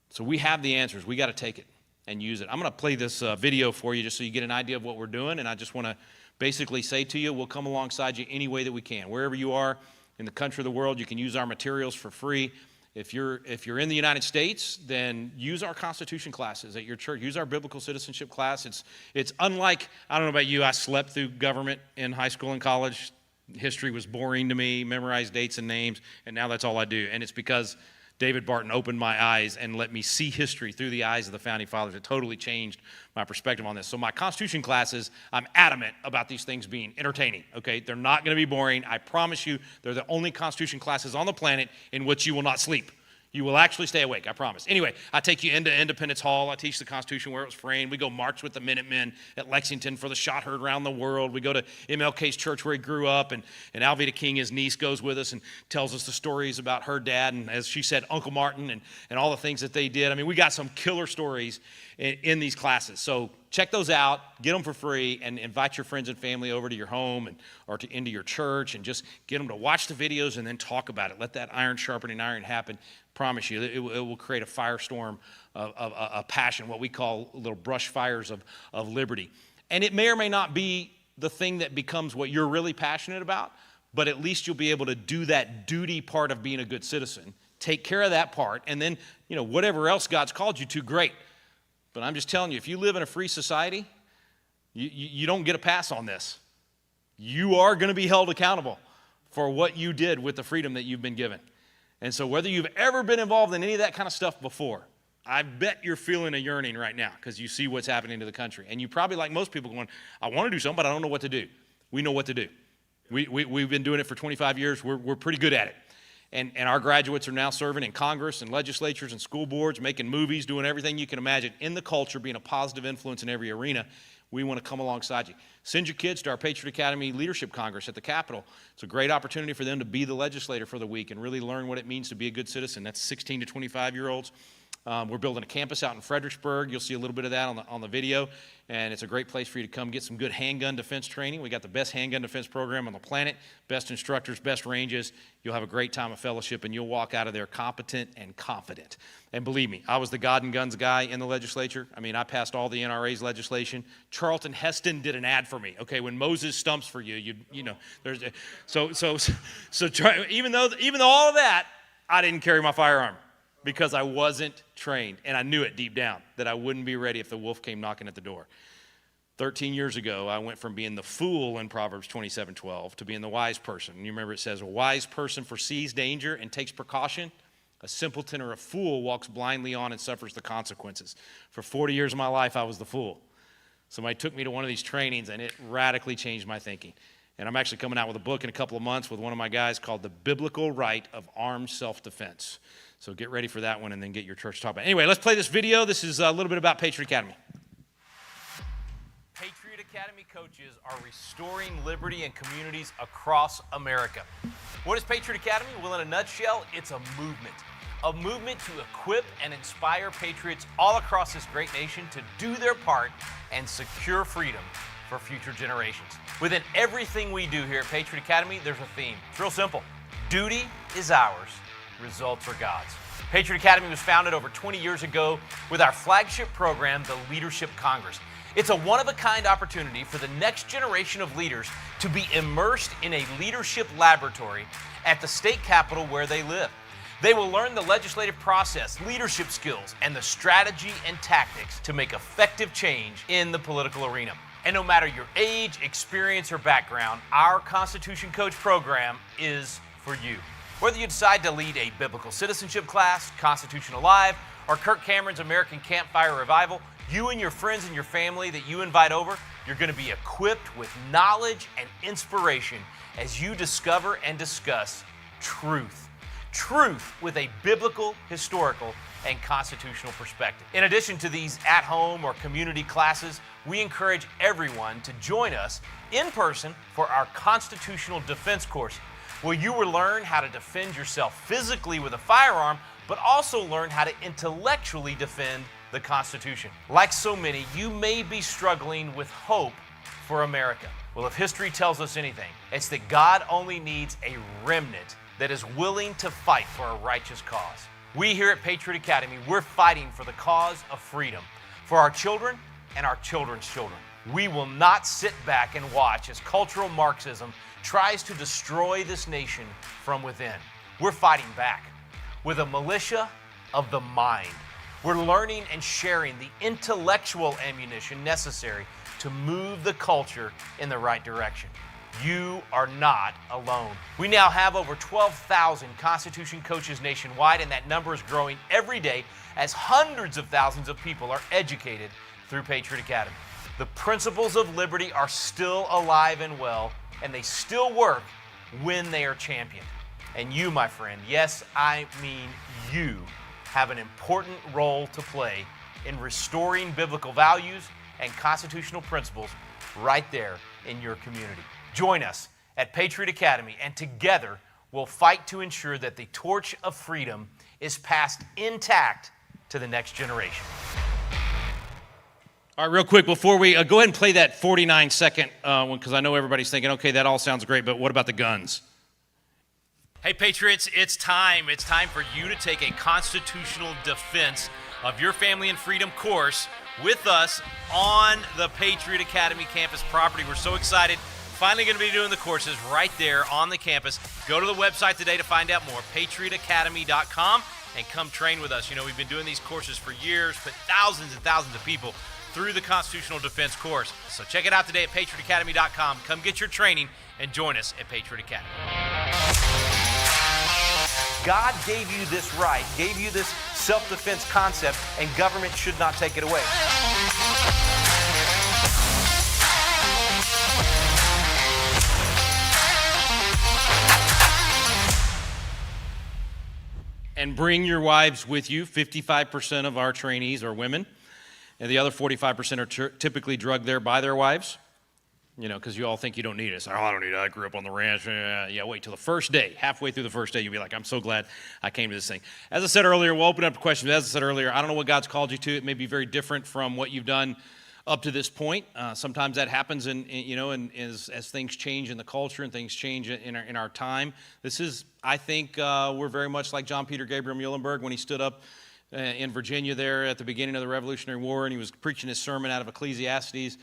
So we have the answers. We got to take it and use it. I'm going to play this video for you just so you get an idea of what we're doing. And I just want to basically say to you, we'll come alongside you any way that we can. Wherever you are in the country of the world, you can use our materials for free. If you're in the United States, then use our Constitution classes at your church. Use our biblical citizenship class. It's unlike, I don't know about you, I slept through government in high school and college. History was boring to me, memorized dates and names, and now that's all I do. And it's because David Barton opened my eyes and let me see history through the eyes of the Founding Fathers. It totally changed my perspective on this. So my Constitution classes, I'm adamant about these things being entertaining, okay? They're not going to be boring. I promise you, they're the only Constitution classes on the planet in which you will not sleep. You will actually stay awake, I promise. Anyway, I take you into Independence Hall. I teach the Constitution where it was framed. We go march with the Minutemen at Lexington for the shot heard around the world. We go to MLK's church where he grew up, and Alveda King, his niece, goes with us and tells us the stories about her dad, and as she said, Uncle Martin, and all the things that they did. I mean, we got some killer stories in these classes. So check those out, get them for free, and invite your friends and family over to your home or into your church, and just get them to watch the videos and then talk about it. Let that iron sharpening iron happen. Promise you, it will create a firestorm of passion, what we call little brush fires of liberty. And it may or may not be the thing that becomes what you're really passionate about, but at least you'll be able to do that duty part of being a good citizen, take care of that part, and then, whatever else God's called you to, great. But I'm just telling you, if you live in a free society, you don't get a pass on this. You are going to be held accountable for what you did with the freedom that you've been given. And so whether you've ever been involved in any of that kind of stuff before, I bet you're feeling a yearning right now because you see what's happening to the country. And you probably, like most people, going, I want to do something, but I don't know what to do. We know what to do. We've been doing it for 25 years. We're pretty good at it. And our graduates are now serving in Congress and legislatures and school boards, making movies, doing everything you can imagine in the culture, being a positive influence in every arena. We want to come alongside you. Send your kids to our Patriot Academy Leadership Congress at the Capitol. It's a great opportunity for them to be the legislator for the week and really learn what it means to be a good citizen. That's 16 to 25-year-olds. We're building a campus out in Fredericksburg. You'll see a little bit of that on the video. And it's a great place for you to come get some good handgun defense training. We got the best handgun defense program on the planet, best instructors, best ranges. You'll have a great time of fellowship, and you'll walk out of there competent and confident. And believe me, I was the God and Guns guy in the legislature. I mean, I passed all the NRA's legislation. Charlton Heston did an ad for me. Okay, when Moses stumps for you, there's even though all of that, I didn't carry my firearm, because I wasn't trained, and I knew it deep down that I wouldn't be ready if the wolf came knocking at the door. 13 years ago, I went from being the fool in Proverbs 27:12 to being the wise person. And you remember it says, a wise person foresees danger and takes precaution. A simpleton or a fool walks blindly on and suffers the consequences. For 40 years of my life, I was the fool. Somebody took me to one of these trainings, and it radically changed my thinking. And I'm actually coming out with a book in a couple of months with one of my guys called The Biblical Right of Armed Self-Defense. So get ready for that one and then get your church to talk about it. Anyway, let's play this video. This is a little bit about Patriot Academy. Patriot Academy coaches are restoring liberty in communities across America. What is Patriot Academy? Well, in a nutshell, it's a movement to equip and inspire patriots all across this great nation to do their part and secure freedom for future generations. Within everything we do here at Patriot Academy, there's a theme. It's real simple. Duty is ours. Results are God's. Patriot Academy was founded over 20 years ago with our flagship program, the Leadership Congress. It's a one-of-a-kind opportunity for the next generation of leaders to be immersed in a leadership laboratory at the state capitol where they live. They will learn the legislative process, leadership skills, and the strategy and tactics to make effective change in the political arena. And no matter your age, experience, or background, our Constitution Coach program is for you. Whether you decide to lead a biblical citizenship class, Constitution Alive, or Kirk Cameron's American Campfire Revival, you and your friends and your family that you invite over, you're going to be equipped with knowledge and inspiration as you discover and discuss truth. truth with a biblical, historical, and constitutional perspective. In addition to these at-home or community classes, we encourage everyone to join us in person for our constitutional defense course, where you will learn how to defend yourself physically with a firearm, but also learn how to intellectually defend the Constitution. Like so many, you may be struggling with hope for America. Well, if history tells us anything, it's that God only needs a remnant that is willing to fight for a righteous cause. We here at Patriot Academy, we're fighting for the cause of freedom for our children and our children's children. We will not sit back and watch as cultural Marxism tries to destroy this nation from within. We're fighting back with a militia of the mind. We're learning and sharing the intellectual ammunition necessary to move the culture in the right direction. You are not alone. We now have over 12,000 Constitution coaches nationwide, and that number is growing every day as hundreds of thousands of people are educated through Patriot Academy. The principles of liberty are still alive and well, and they still work when they are championed. And you, my friend, yes, I mean you, have an important role to play in restoring biblical values and constitutional principles right there in your community. Join us at Patriot Academy, and together we'll fight to ensure that the torch of freedom is passed intact to the next generation. All right, real quick, before we go ahead and play that 49-second one, because I know everybody's thinking, okay, that all sounds great, but what about the guns? Hey, Patriots, it's time. It's time for you to take a constitutional defense of your family and freedom course with us on the Patriot Academy campus property. We're so excited. Finally going to be doing the courses right there on the campus. Go to the website today to find out more, patriotacademy.com, and come train with us. You know, we've been doing these courses for years, put thousands and thousands of people through the Constitutional Defense course. So check it out today at patriotacademy.com. Come get your training and join us at Patriot Academy. God gave you this right, gave you this self-defense concept, and government should not take it away. And bring your wives with you. 55% of our trainees are women, and the other 45% are typically drugged there by their wives. You know, because you all think you don't need it. So, I don't need it. I grew up on the ranch. Yeah, wait till the first day. Halfway through the first day, you'll be like, I'm so glad I came to this thing. As I said earlier, we'll open up to questions. As I said earlier, I don't know what God's called you to. It may be very different from what you've done up to this point. Sometimes that happens as things change in the culture and things change in our time. This is, I think, we're very much like John Peter Gabriel Muhlenberg when he stood up in Virginia there at the beginning of the Revolutionary War, and he was preaching his sermon out of Ecclesiastes.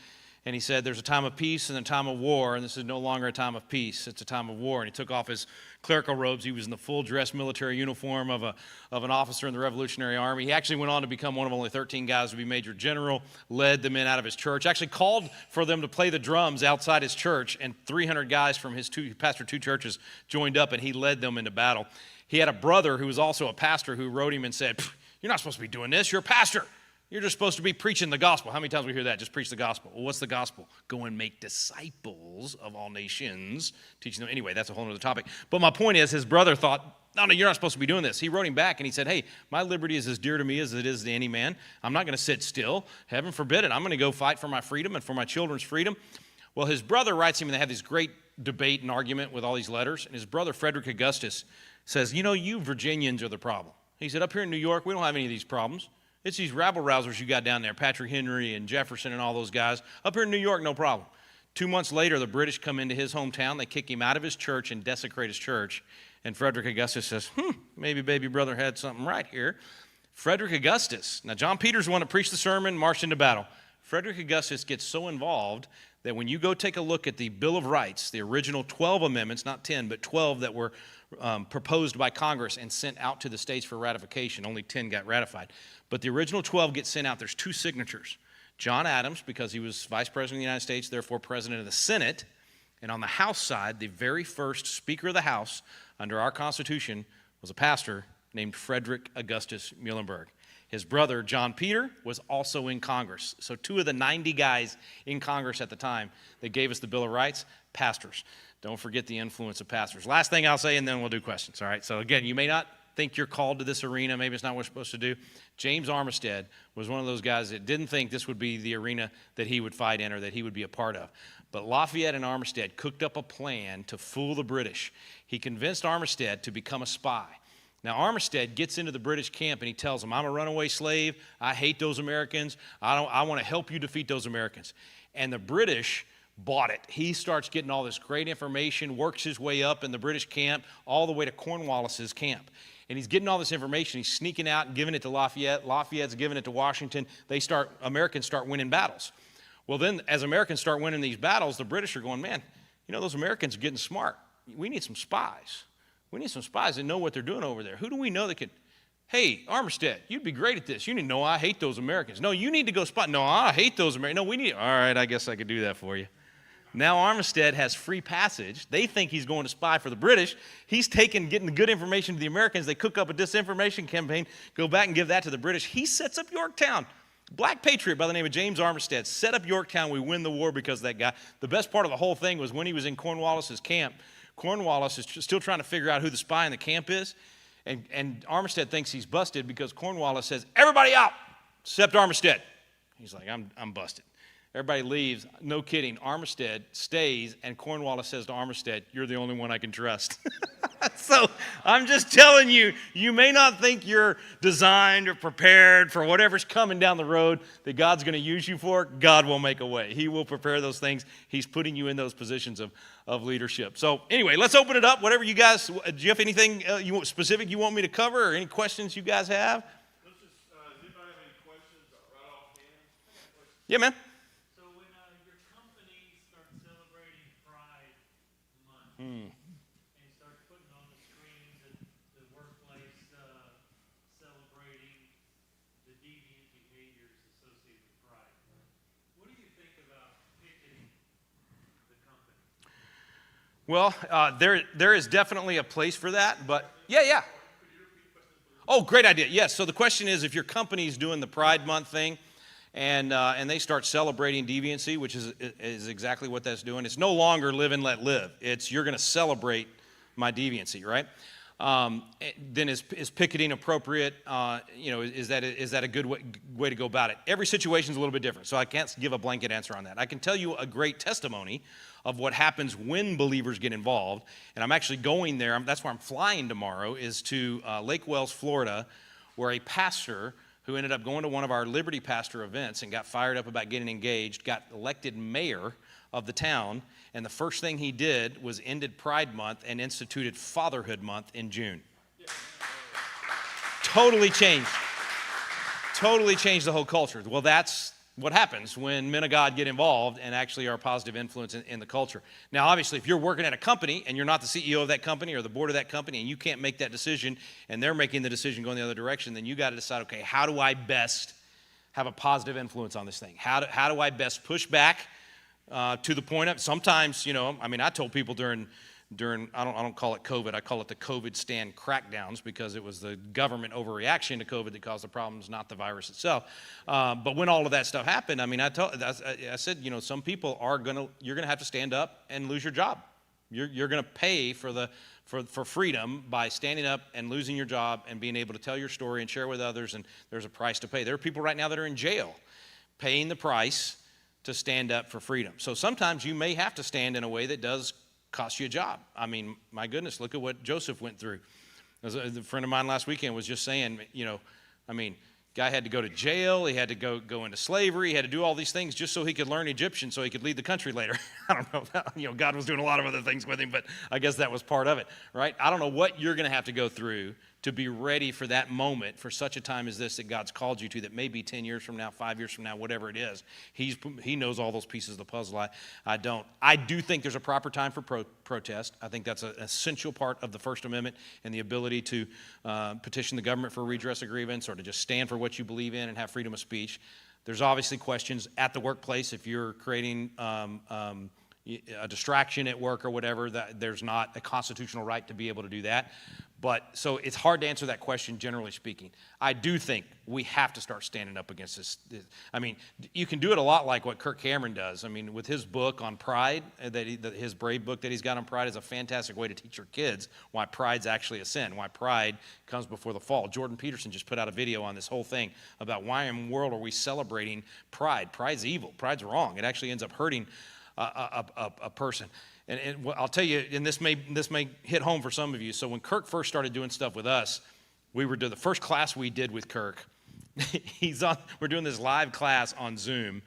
And he said, there's a time of peace and a time of war, and this is no longer a time of peace. It's a time of war. And he took off his clerical robes. He was in the full-dress military uniform of an officer in the Revolutionary Army. He actually went on to become one of only 13 guys to be major general, led the men out of his church, actually called for them to play the drums outside his church, and 300 guys from he pastored 2 churches joined up, and he led them into battle. He had a brother who was also a pastor who wrote him and said, you're not supposed to be doing this. You're a pastor. You're just supposed to be preaching the gospel. How many times we hear that? Just preach the gospel. Well, what's the gospel? Go and make disciples of all nations, teaching them. Anyway, that's a whole other topic. But my point is, his brother thought, no, you're not supposed to be doing this. He wrote him back and he said, hey, my liberty is as dear to me as it is to any man. I'm not going to sit still. Heaven forbid it. I'm going to go fight for my freedom and for my children's freedom. Well, his brother writes him, and they have this great debate and argument with all these letters. And his brother, Frederick Augustus, says, you Virginians are the problem. He said, up here in New York, we don't have any of these problems. It's these rabble-rousers you got down there, Patrick Henry and Jefferson and all those guys. Up here in New York, no problem. 2 months later, the British come into his hometown. They kick him out of his church and desecrate his church. And Frederick Augustus says, maybe baby brother had something right here. Frederick Augustus. Now, John Peter's the one that preached the sermon, marched into battle. Frederick Augustus gets so involved that when you go take a look at the Bill of Rights, the original 12 amendments, not 10, but 12 that were proposed by Congress and sent out to the states for ratification, only 10 got ratified. But the original 12 get sent out. There's 2 signatures. John Adams, because he was Vice President of the United States, therefore President of the Senate. And on the House side, the very first Speaker of the House under our Constitution was a pastor named Frederick Augustus Muhlenberg. His brother, John Peter, was also in Congress. So 2 of the 90 guys in Congress at the time that gave us the Bill of Rights, pastors. Don't forget the influence of pastors. Last thing I'll say, and then we'll do questions, all right? So again, you may not think you're called to this arena. Maybe it's not what you're supposed to do. James Armistead was one of those guys that didn't think this would be the arena that he would fight in or that he would be a part of. But Lafayette and Armistead cooked up a plan to fool the British. He convinced Armistead to become a spy. Now, Armistead gets into the British camp and he tells them, I'm a runaway slave. I hate those Americans. I want to help you defeat those Americans. And the British bought it. He starts getting all this great information, works his way up in the British camp, all the way to Cornwallis's camp. And he's getting all this information. He's sneaking out and giving it to Lafayette. Lafayette's giving it to Washington. Americans start winning battles. Well, then, as Americans start winning these battles, the British are going, man, you know, those Americans are getting smart. We need some spies. We need some spies that know what they're doing over there. Who do we know that could, hey, Armistead, you'd be great at this. You need to know I hate those Americans. No, you need to go spy. No, I hate those Americans. No, we need, all right, I guess I could do that for you. Now Armistead has free passage. They think he's going to spy for the British. He's getting the good information to the Americans. They cook up a disinformation campaign, go back and give that to the British. He sets up Yorktown. Black patriot by the name of James Armistead set up Yorktown. We win the war because of that guy. The best part of the whole thing was when he was in Cornwallis's camp. Cornwallis is still trying to figure out who the spy in the camp is. And Armistead thinks he's busted because Cornwallis says, everybody out, except Armistead. He's like, I'm busted. Everybody leaves. No kidding. Armistead stays, and Cornwallis says to Armistead, you're the only one I can trust. So I'm just telling you, you may not think you're designed or prepared for whatever's coming down the road that God's going to use you for. God will make a way. He will prepare those things. He's putting you in those positions of leadership. So anyway, let's open it up. Whatever you guys, do you have anything specific you want me to cover or any questions you guys have? Let's just, does anybody have any questions right offhand? Yeah, man. And start putting on the screens at the workplace, celebrating the deviant behaviors associated with pride. What do you think about picketing the company? Well, there is definitely a place for that, but yeah. Oh, great idea. Yes. So the question is, if your company's doing the Pride Month thing, and they start celebrating deviancy, which is exactly what that's doing. It's no longer live and let live. It's you're going to celebrate my deviancy, right? Then is picketing appropriate? Is that a good way to go about it? Every situation is a little bit different, so I can't give a blanket answer on that. I can tell you a great testimony of what happens when believers get involved, and I'm actually going there. That's where I'm flying tomorrow, is to Lake Wales, Florida, where a pastor who ended up going to one of our Liberty Pastor events and got fired up about getting engaged, got elected mayor of the town, and the first thing he did was ended Pride Month and instituted Fatherhood Month in June. Totally changed the whole culture. Well, that's what happens when men of God get involved and actually are a positive influence in the culture. Now, obviously, if you're working at a company and you're not the CEO of that company or the board of that company and you can't make that decision and they're making the decision going the other direction, then you got to decide, okay, how do I best have a positive influence on this thing? How do I best push back to the point of, sometimes, I told people during I don't call it COVID, I call it the COVID stand crackdowns, because it was the government overreaction to COVID that caused the problems, not the virus itself. But when all of that stuff happened, I said, some people you're gonna have to stand up and lose your job. You're gonna pay for freedom by standing up and losing your job and being able to tell your story and share with others, and there's a price to pay. There are people right now that are in jail paying the price to stand up for freedom. So sometimes you may have to stand in a way that does cost you a job. My goodness, look at what Joseph went through. A friend of mine last weekend was just saying, guy had to go to jail, he had to go into slavery, he had to do all these things just so he could learn Egyptian so he could lead the country later. I don't know, God was doing a lot of other things with him, but I guess that was part of it, right? I don't know what you're going to have to go through to be ready for that moment, for such a time as this that God's called you to, that may be 10 years from now, 5 years from now, whatever it is. He knows all those pieces of the puzzle. I don't. I do think there's a proper time for protest. I think that's an essential part of the First Amendment and the ability to petition the government for redress of grievance, or to just stand for what you believe in and have freedom of speech. There's obviously questions at the workplace if you're creating a distraction at work or whatever, that there's not a constitutional right to be able to do that. But so it's hard to answer that question, generally speaking. I do think we have to start standing up against this. I mean, you can do it a lot like what Kirk Cameron does. I mean, with his book on pride, his Brave book that he's got on pride is a fantastic way to teach your kids why pride's actually a sin, why pride comes before the fall. Jordan Peterson just put out a video on this whole thing about why in the world are we celebrating pride. Pride's evil. Pride's wrong. It actually ends up hurting a person. And I'll tell you, and this may hit home for some of you. So when Kirk first started doing stuff with us, we were doing the first class we did with Kirk. We're doing this live class on Zoom,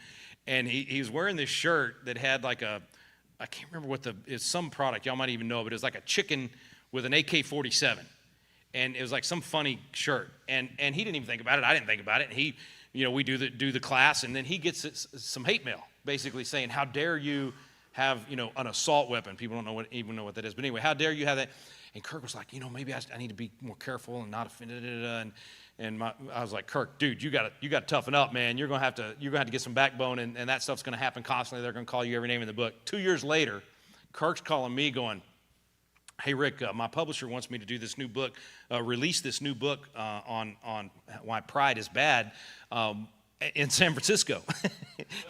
and he was wearing this shirt that had like I can't remember it's some product, y'all might even know, but it was like a chicken with an AK-47. And it was like some funny shirt. And he didn't even think about it. I didn't think about it. And we do the class, and then he gets some hate mail, basically saying, how dare you have, an assault weapon. People don't even know what that is. But anyway, how dare you have that? And Kirk was like, maybe I need to be more careful and not offended. And I was like, Kirk, dude, you got to toughen up, man. You're gonna have to get some backbone, and that stuff's gonna happen constantly. They're gonna call you every name in the book. 2 years later, Kirk's calling me, going, hey Rick, my publisher wants me to do this new book, release this new book on why pride is bad. In San Francisco.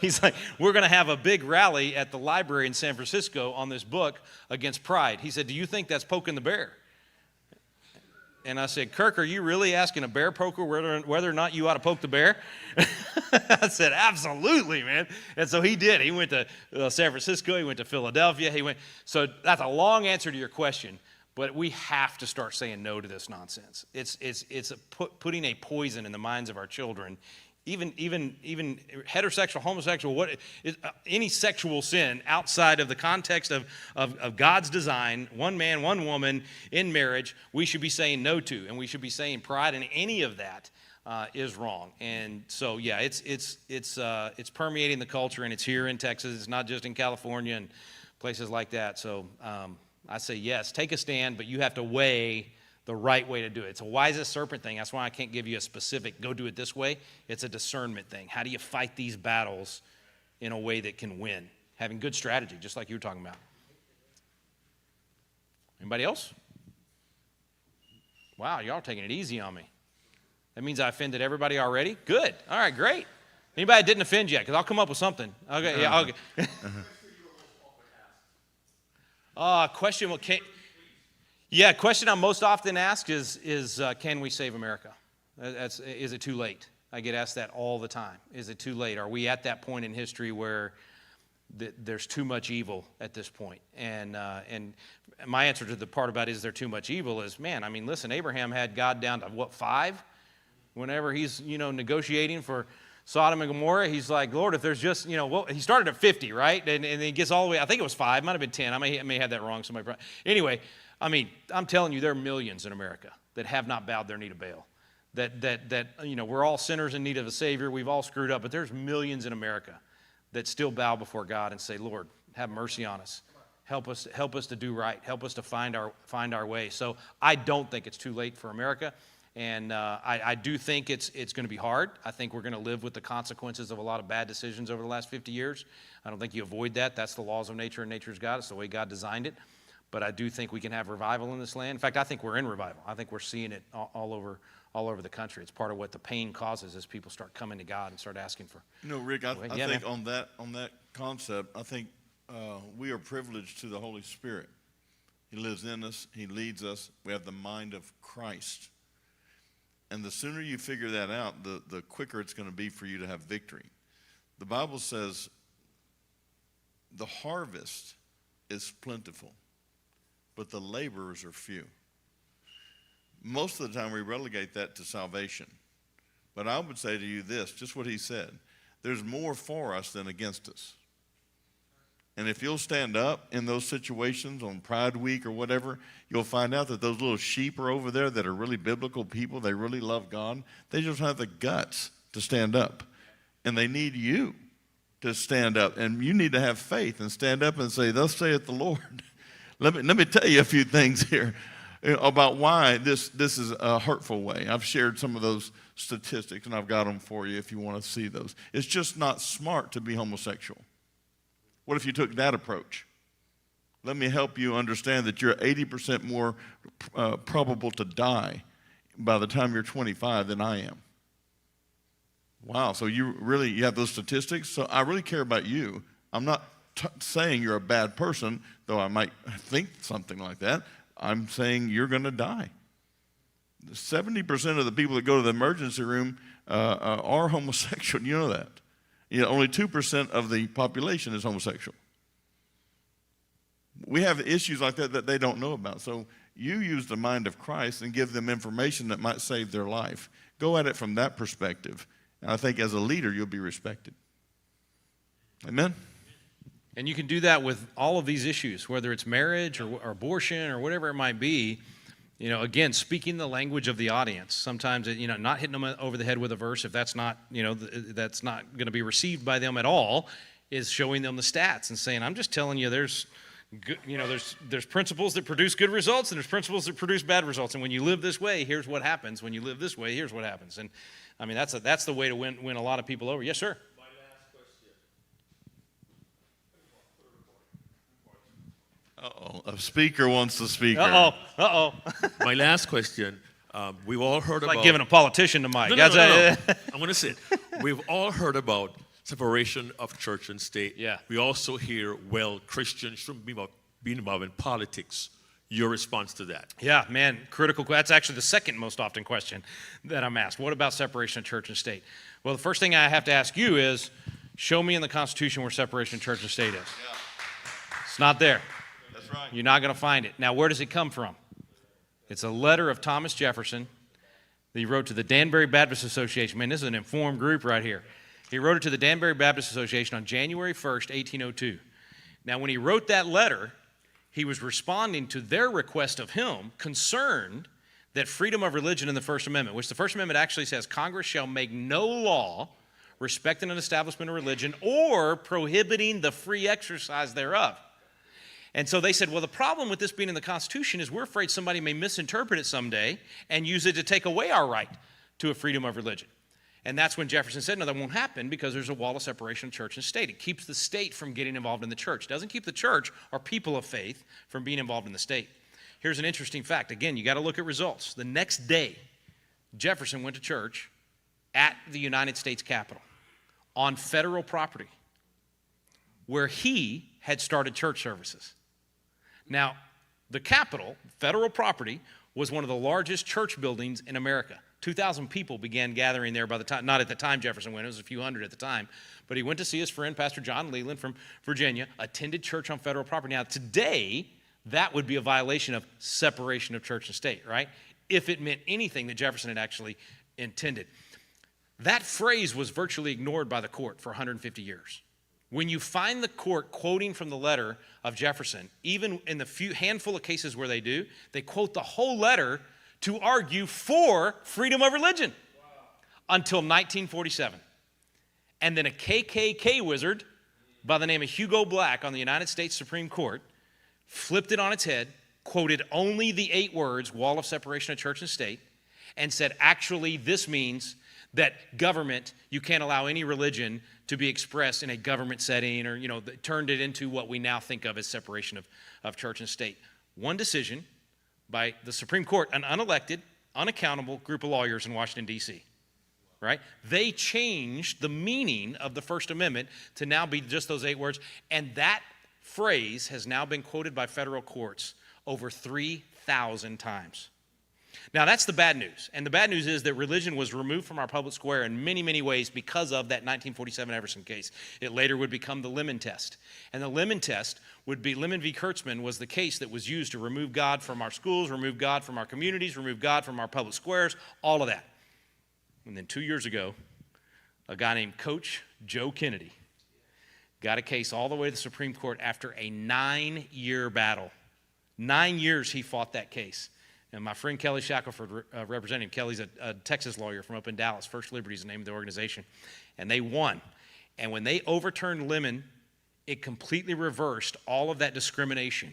He's like, we're going to have a big rally at the library in San Francisco on this book against pride. He said, do you think that's poking the bear? And I said, Kirk, are you really asking a bear poker whether or not you ought to poke the bear? I said, absolutely, man. And so he did. He went to San Francisco. He went to Philadelphia. So that's a long answer to your question, but we have to start saying no to this nonsense. It's putting a poison in the minds of our children. Even heterosexual, homosexual, any sexual sin outside of the context of God's design, one man, one woman in marriage, we should be saying no to, and we should be saying pride in any of that is wrong. And so, yeah, it's permeating the culture, and it's here in Texas. It's not just in California and places like that. So I say yes, take a stand, but you have to weigh the right way to do it. It's a wise as serpent thing. That's why I can't give you a specific, go do it this way. It's a discernment thing. How do you fight these battles in a way that can win? Having good strategy, just like you were talking about. Anybody else? Wow, y'all are taking it easy on me. That means I offended everybody already? Good. All right, great. Anybody that didn't offend yet? Because I'll come up with something. Okay, yeah, okay. Question, question I'm most often asked is can we save America? Is it too late? I get asked that all the time. Is it too late? Are we at that point in history where there's too much evil at this point? And my answer to the part about is there too much evil is, man, I mean, listen, Abraham had God down to 5? Whenever he's, negotiating for Sodom and Gomorrah, he's like, Lord, if there's just, he started at 50, right? And he gets all the way, I think it was 5, might have been 10. I may have that wrong. Anyway, I mean, I'm telling you, there are millions in America that have not bowed their knee to Baal. That we're all sinners in need of a Savior. We've all screwed up, but there's millions in America that still bow before God and say, Lord, have mercy on us. Help us to do right. Help us to find our way. So I don't think it's too late for America. And I do think it's going to be hard. I think we're going to live with the consequences of a lot of bad decisions over the last 50 years. I don't think you avoid that. That's the laws of nature, and nature's God. It's the way God designed it. But I do think we can have revival in this land. In fact, I think we're in revival. I think we're seeing it all over the country. It's part of what the pain causes as people start coming to God and start asking for. Rick, I think on that concept, I think we are privileged to the Holy Spirit. He lives in us. He leads us. We have the mind of Christ. And the sooner you figure that out, the quicker it's going to be for you to have victory. The Bible says the harvest is plentiful, but the laborers are few. Most of the time we relegate that to salvation. But I would say to you this, just what he said. There's more for us than against us. And if you'll stand up in those situations on Pride Week or whatever, you'll find out that those little sheep are over there that are really biblical people. They really love God. They just have the guts to stand up. And they need you to stand up. And you need to have faith and stand up and say, thus saith the Lord. Let me tell you a few things here about why this is a hurtful way. I've shared some of those statistics, and I've got them for you if you want to see those. It's just not smart to be homosexual. What if you took that approach? let me help you understand that you're 80% more probable to die by the time you're 25 than I am. Wow, so you have those statistics? So I really care about you. I'm not saying you're a bad person, though I might think something like that. I'm saying you're going to die. 70% of the people that go to the emergency room are homosexual. You know that. Only 2% of the population is homosexual. We have issues like that they don't know about. So you use the mind of Christ and give them information that might save their life. Go at it from that perspective. And I think as a leader, you'll be respected. Amen? And you can do that with all of these issues, whether it's marriage or abortion or whatever it might be. Again, speaking the language of the audience. Sometimes, not hitting them over the head with a verse if that's not, that's not going to be received by them at all, is showing them the stats and saying, I'm just telling you there's good, there's principles that produce good results and there's principles that produce bad results. And when you live this way, here's what happens. When you live this way, here's what happens. And I mean, that's the way to win a lot of people over. Yes, sir. My last question. Uh-oh, a speaker wants the speaker. Uh-oh. My last question. We've all heard It's about... like giving a politician the mic. No. I'm going to say it. We've all heard about separation of church and state. Yeah. We also hear, Christians shouldn't be involved in politics. Your response to that? Yeah, man, critical. That's actually the second most often question that I'm asked. What about separation of church and state? Well, the first thing I have to ask you is, show me in the Constitution where separation of church and state is. Yeah. It's not there. That's right. You're not going to find it. Now, where does it come from? It's a letter of Thomas Jefferson that he wrote to the Danbury Baptist Association. Man, this is an informed group right here. He wrote it to the Danbury Baptist Association on January 1st, 1802. Now, when he wrote that letter, he was responding to their request of him, concerned that freedom of religion in the First Amendment, which the First Amendment actually says Congress shall make no law respecting an establishment of religion or prohibiting the free exercise thereof. And so they said, well, the problem with this being in the Constitution is we're afraid somebody may misinterpret it someday and use it to take away our right to a freedom of religion. And that's when Jefferson said, no, that won't happen because there's a wall of separation of church and state. It keeps the state from getting involved in the church. It doesn't keep the church or people of faith from being involved in the state. Here's an interesting fact. Again, you got to look at results. The next day, Jefferson went to church at the United States Capitol on federal property where he had started church services. Now, the Capitol, federal property, was one of the largest church buildings in America. 2,000 people began gathering there by the time, not at the time Jefferson went, it was a few hundred at the time, but he went to see his friend, Pastor John Leland from Virginia, attended church on federal property. Now, today, that would be a violation of separation of church and state, right? If it meant anything that Jefferson had actually intended. That phrase was virtually ignored by the court for 150 years. When you find the court quoting from the letter of Jefferson, even in the handful of cases where they do, they quote the whole letter to argue for freedom of religion until 1947. And then a KKK wizard by the name of Hugo Black on the United States Supreme Court flipped it on its head, quoted only the 8 words, wall of separation of church and state, and said, actually, this means that government, you can't allow any religion to be expressed in a government setting, or, turned it into what we now think of as separation of church and state. One decision by the Supreme Court, an unelected, unaccountable group of lawyers in Washington, D.C., right? They changed the meaning of the First Amendment to now be just those 8 words, and that phrase has now been quoted by federal courts over 3,000 times. Now, that's the bad news. And the bad news is that religion was removed from our public square in many, many ways because of that 1947 Everson case. It later would become the Lemon Test. And the Lemon Test would be, Lemon v. Kurtzman was the case that was used to remove God from our schools, remove God from our communities, remove God from our public squares, all of that. And then 2 years ago, a guy named Coach Joe Kennedy got a case all the way to the Supreme Court after a 9-year battle. 9 years he fought that case. And my friend Kelly Shackelford represented him. Kelly's a Texas lawyer from up in Dallas. First Liberty is the name of the organization. And they won. And when they overturned Lemon, it completely reversed all of that discrimination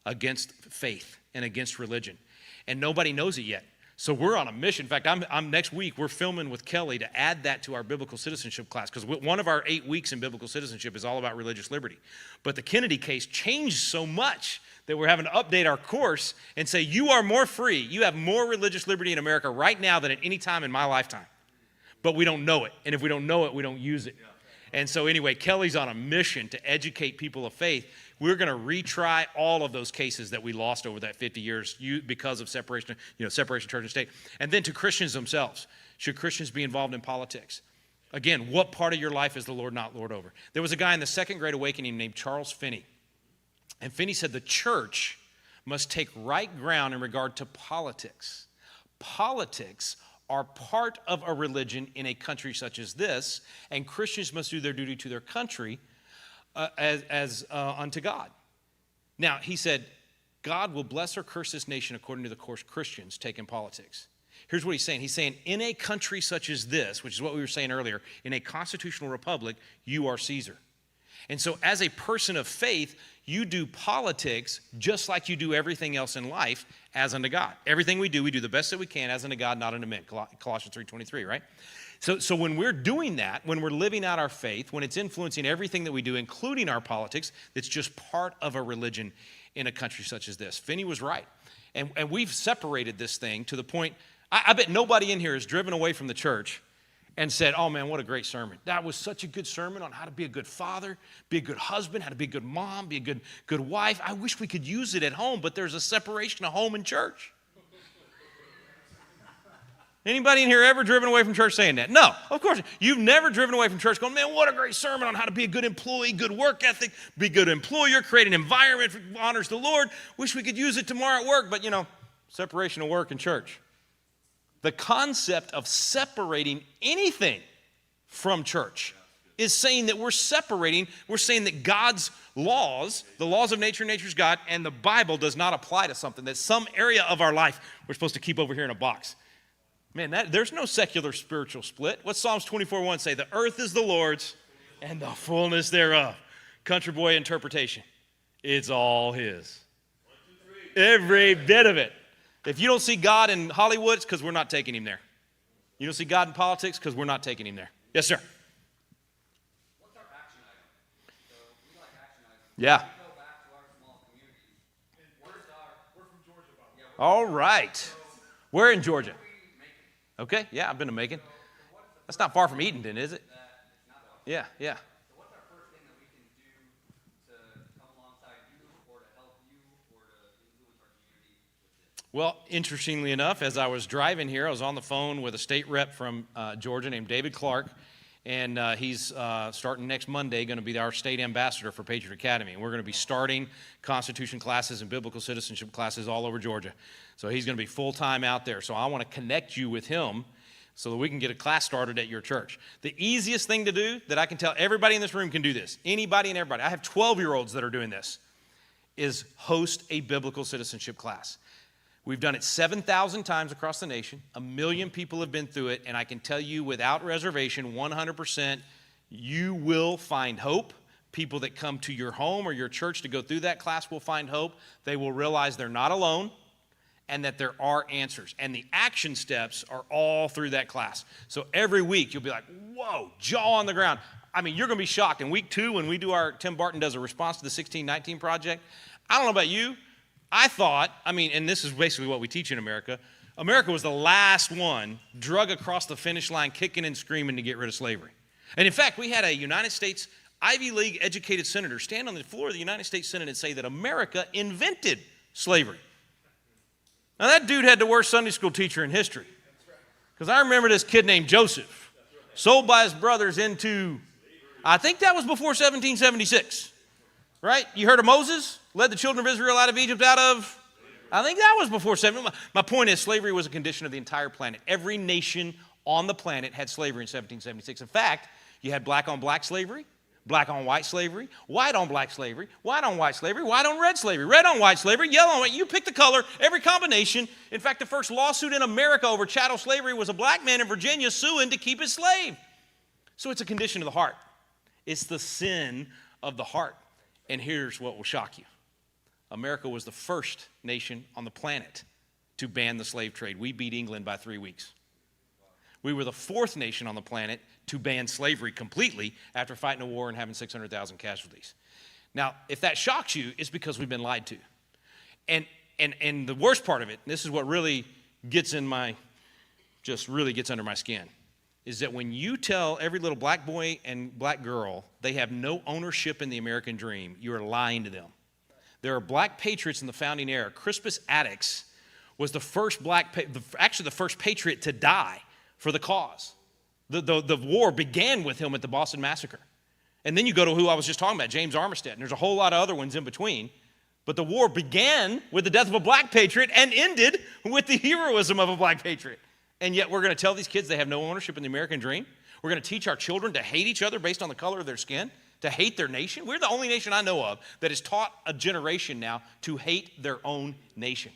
against faith and against religion. And nobody knows it yet. So we're on a mission. In fact, I'm next week, we're filming with Kelly to add that to our biblical citizenship class, because one of our 8 weeks in biblical citizenship is all about religious liberty. But the Kennedy case changed so much that we're having to update our course and say, you are more free. You have more religious liberty in America right now than at any time in my lifetime. But we don't know it. And if we don't know it, we don't use it. And so anyway, Kelly's on a mission to educate people of faith. We're going to retry all of those cases that we lost over that 50 years because of separation of church and state. And then to Christians themselves. Should Christians be involved in politics? Again, what part of your life is the Lord not Lord over? There was a guy in the Second Great Awakening named Charles Finney. And Finney said the church must take right ground in regard to politics. Politics are part of a religion in a country such as this, and Christians must do their duty to their country as unto God. Now, he said, God will bless or curse this nation according to the course Christians take in politics. Here's what he's saying. He's saying, in a country such as this, which is what we were saying earlier, in a constitutional republic, you are Caesar. And so as a person of faith, you do politics just like you do everything else in life as unto God. Everything we do the best that we can as unto God, not unto men. Colossians 3:23, right? So when we're doing that, when we're living out our faith, when it's influencing everything that we do, including our politics, that's just part of a religion in a country such as this. Finney was right. And we've separated this thing to the point, I bet nobody in here has driven away from the church and said, oh man, what a great sermon. That was such a good sermon on how to be a good father, be a good husband, how to be a good mom, be a good wife. I wish we could use it at home, but there's a separation of home and church. Anybody in here ever driven away from church saying that? No, of course. You've never driven away from church going, man, what a great sermon on how to be a good employee, good work ethic, be a good employer, create an environment that honors the Lord. Wish we could use it tomorrow at work, but separation of work and church. The concept of separating anything from church is saying that we're saying that God's laws, the laws of nature, nature's God, and the Bible does not apply to something, that some area of our life we're supposed to keep over here in a box. Man, there's no secular spiritual split. What's Psalms 24:1 say? The earth is the Lord's and the fullness thereof. Country boy interpretation. It's all his. 1, 2, 3. Every bit of it. If you don't see God in Hollywood, it's because we're not taking him there. You don't see God in politics because we're not taking him there. Yes, sir. What's our action item? So we like action items. Yeah. We go back to our small communities. We're from Georgia, by the way. All right. We're in Georgia. Okay, yeah, I've been to Macon. That's not far from Eatonton, is it? Yeah. So what's our first thing that we can do to come alongside you or to help you or to influence our community with this? Well, interestingly enough, as I was driving here, I was on the phone with a state rep from Georgia named David Clark, and he's starting next Monday going to be our state ambassador for Patriot Academy. And we're going to be starting Constitution classes and biblical citizenship classes all over Georgia. So he's going to be full-time out there. So I want to connect you with him so that we can get a class started at your church. The easiest thing to do that I can tell everybody in this room can do this, anybody and everybody, I have 12-year-olds that are doing this, is host a biblical citizenship class. We've done it 7,000 times across the nation. 1 million people have been through it, and I can tell you without reservation, 100%, you will find hope. People that come to your home or your church to go through that class will find hope. They will realize they're not alone and that there are answers. And the action steps are all through that class. So every week you'll be like, whoa, jaw on the ground. I mean, you're going to be shocked. In week 2, when we do Tim Barton does a response to the 1619 project, I don't know about you, I thought, and this is basically what we teach in America, America was the last one drug across the finish line kicking and screaming to get rid of slavery. And in fact, we had a United States Ivy League educated senator stand on the floor of the United States Senate and say that America invented slavery. Now that dude had the worst Sunday school teacher in history. Because I remember this kid named Joseph, sold by his brothers into, I think that was before 1776, right? You heard of Moses? Led the children of Israel out of Egypt I think that was before 17. My point is slavery was a condition of the entire planet. Every nation on the planet had slavery in 1776. In fact, you had black on black slavery, black on white slavery, white on black slavery, white on white slavery, white on red slavery, red on white slavery, yellow on white. You pick the color, every combination. In fact, the first lawsuit in America over chattel slavery was a black man in Virginia suing to keep his slave. So it's a condition of the heart. It's the sin of the heart. And here's what will shock you. America was the first nation on the planet to ban the slave trade. We beat England by 3 weeks. We were the 4th nation on the planet to ban slavery completely after fighting a war and having 600,000 casualties. Now, if that shocks you, it's because we've been lied to. And the worst part of it, and this is what really gets in my, just really gets under my skin, is that when you tell every little black boy and black girl they have no ownership in the American dream, you are lying to them. There are black patriots in the founding era. Crispus Attucks was the first actually the first patriot to die for the cause. The war began with him at the Boston Massacre. And then you go to who I was just talking about, James Armistead, and there's a whole lot of other ones in between. But the war began with the death of a black patriot and ended with the heroism of a black patriot. And yet we're going to tell these kids they have no ownership in the American dream. We're going to teach our children to hate each other based on the color of their skin, to hate their nation. We're the only nation I know of that has taught a generation now to hate their own nation.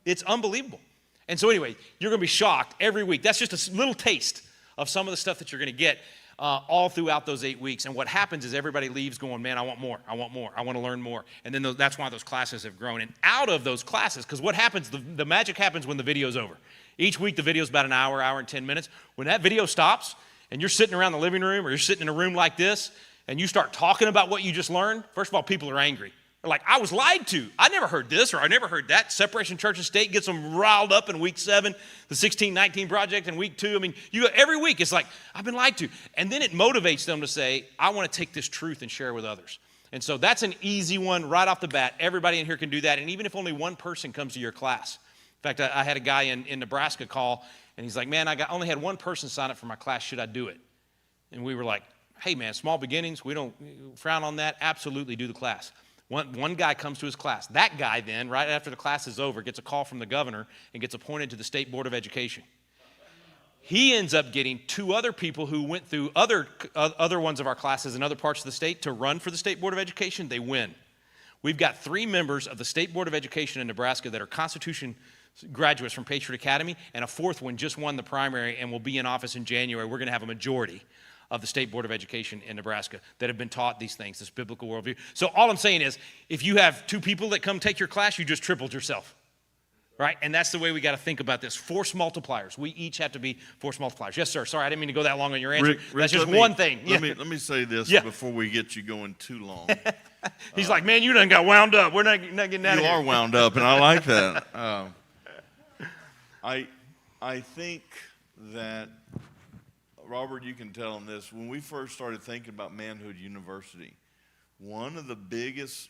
It's unbelievable. And so anyway, you're going to be shocked every week. That's just a little taste of some of the stuff that you're going to get all throughout those 8 weeks. And what happens is everybody leaves going, man, I want more, I want more, I want to learn more. And then that's why those classes have grown. And out of those classes, because what happens, the magic happens when the video's over. Each week the video's about an hour, hour and 10 minutes. When that video stops and you're sitting around the living room or you're sitting in a room like this and you start talking about what you just learned, first of all, people are angry. They're like, I was lied to. I never heard this or I never heard that. Separation Church and State gets them riled up in week 7, the 1619 Project in week 2. I mean, every week it's like, I've been lied to. And then it motivates them to say, I want to take this truth and share it with others. And so that's an easy one right off the bat. Everybody in here can do that. And even if only one person comes to your class. In fact, I had a guy in Nebraska call, and he's like, man, I only had one person sign up for my class. Should I do it? And we were like, hey, man, small beginnings. We don't frown on that. Absolutely do the class. One guy comes to his class. That guy then, right after the class is over, gets a call from the governor and gets appointed to the State Board of Education. He ends up getting 2 other people who went through other ones of our classes in other parts of the state to run for the State Board of Education. They win. We've got 3 members of the State Board of Education in Nebraska that are Constitution graduates from Patriot Academy, and a 4th one just won the primary and will be in office in January. We're going to have a majority of the State Board of Education in Nebraska that have been taught these things, this biblical worldview. So all I'm saying is, if you have 2 people that come take your class, you just tripled yourself, right? And that's the way we got to think about this. Force multipliers. We each have to be force multipliers. Yes, sir. Sorry, I didn't mean to go that long on your answer. Rick, that's just one thing. Let me say this before we get you going too long. He's like, man, you done got wound up. We're not getting out of You here. are wound up, and I like that. I think that, Robert, you can tell him this. When we first started thinking about Manhood University, one of the biggest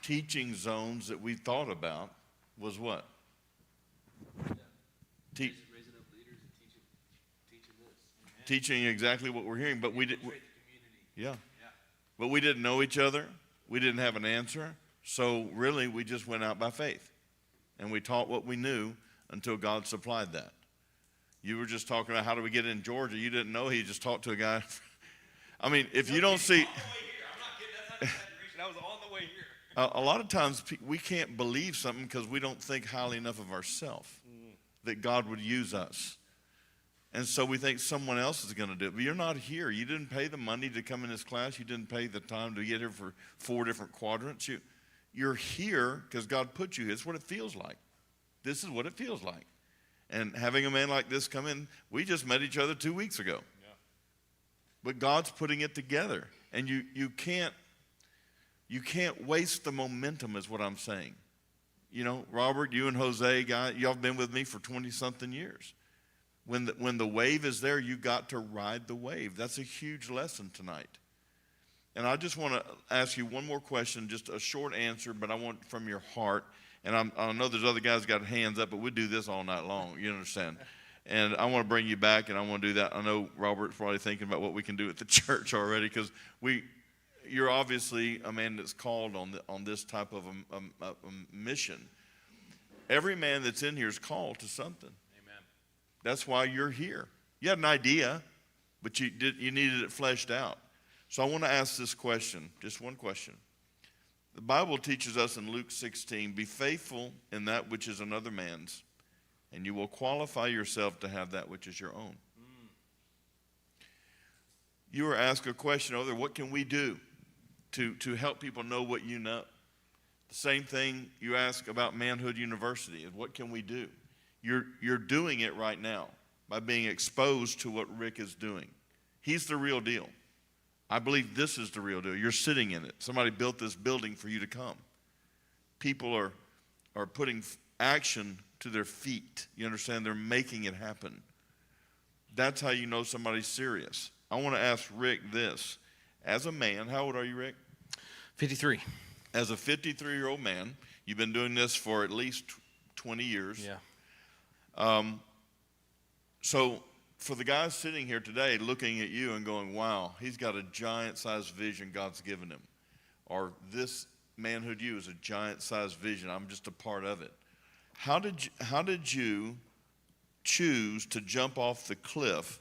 teaching zones that we thought about was what? Raising up leaders and teaching this. Teaching exactly what we're hearing, but we did. Yeah. But we didn't know each other. We didn't have an answer. So really, we just went out by faith. And we taught what we knew until God supplied that. You were just talking about how do we get in Georgia. You didn't know he just talked to a guy. I mean, if you don't see. I'm not getting that's not an exaggeration. I was on the way here. A lot of times we can't believe something because we don't think highly enough of ourselves that God would use us. And so we think someone else is going to do it. But you're not here. You didn't pay the money to come in this class. You didn't pay the time to get here for 4 different quadrants. You're here because God put you here. It's what it feels like. This is what it feels like. And having a man like this come in, we just met each other 2 weeks ago. Yeah. But God's putting it together. And you can't waste the momentum is what I'm saying. You know, Robert, you and Jose, y'all have been with me for 20-something years. When the wave is there, you got to ride the wave. That's a huge lesson tonight. And I just want to ask you one more question, just a short answer, but I want from your heart. And I know there's other guys got hands up, but we'll do this all night long. You understand? And I want to bring you back, and I want to do that. I know Robert's probably thinking about what we can do at the church already, because you're obviously a man that's called on this type of a mission. Every man that's in here is called to something. Amen. That's why you're here. You had an idea, but you needed it fleshed out. So I want to ask this question, just one question. The Bible teaches us in Luke 16, be faithful in that which is another man's, and you will qualify yourself to have that which is your own. You were asked a question over there, what can we do to help people know what you know? Same thing you ask about ManHood University, and what can we do? You're doing it right now by being exposed to what Rick is doing. He's the real deal. I believe this is the real deal. You're sitting in it. Somebody built this building for you to come. People are putting action to their feet. You understand? They're making it happen. That's how you know somebody's serious. I want to ask Rick this. As a man, how old are you, Rick? 53. As a 53-year-old man, you've been doing this for at least 20 years. Yeah. So for the guys sitting here today looking at you and going, wow, he's got a giant-sized vision God's given him. Or this ManHood U is a giant-sized vision. I'm just a part of it. How did you choose to jump off the cliff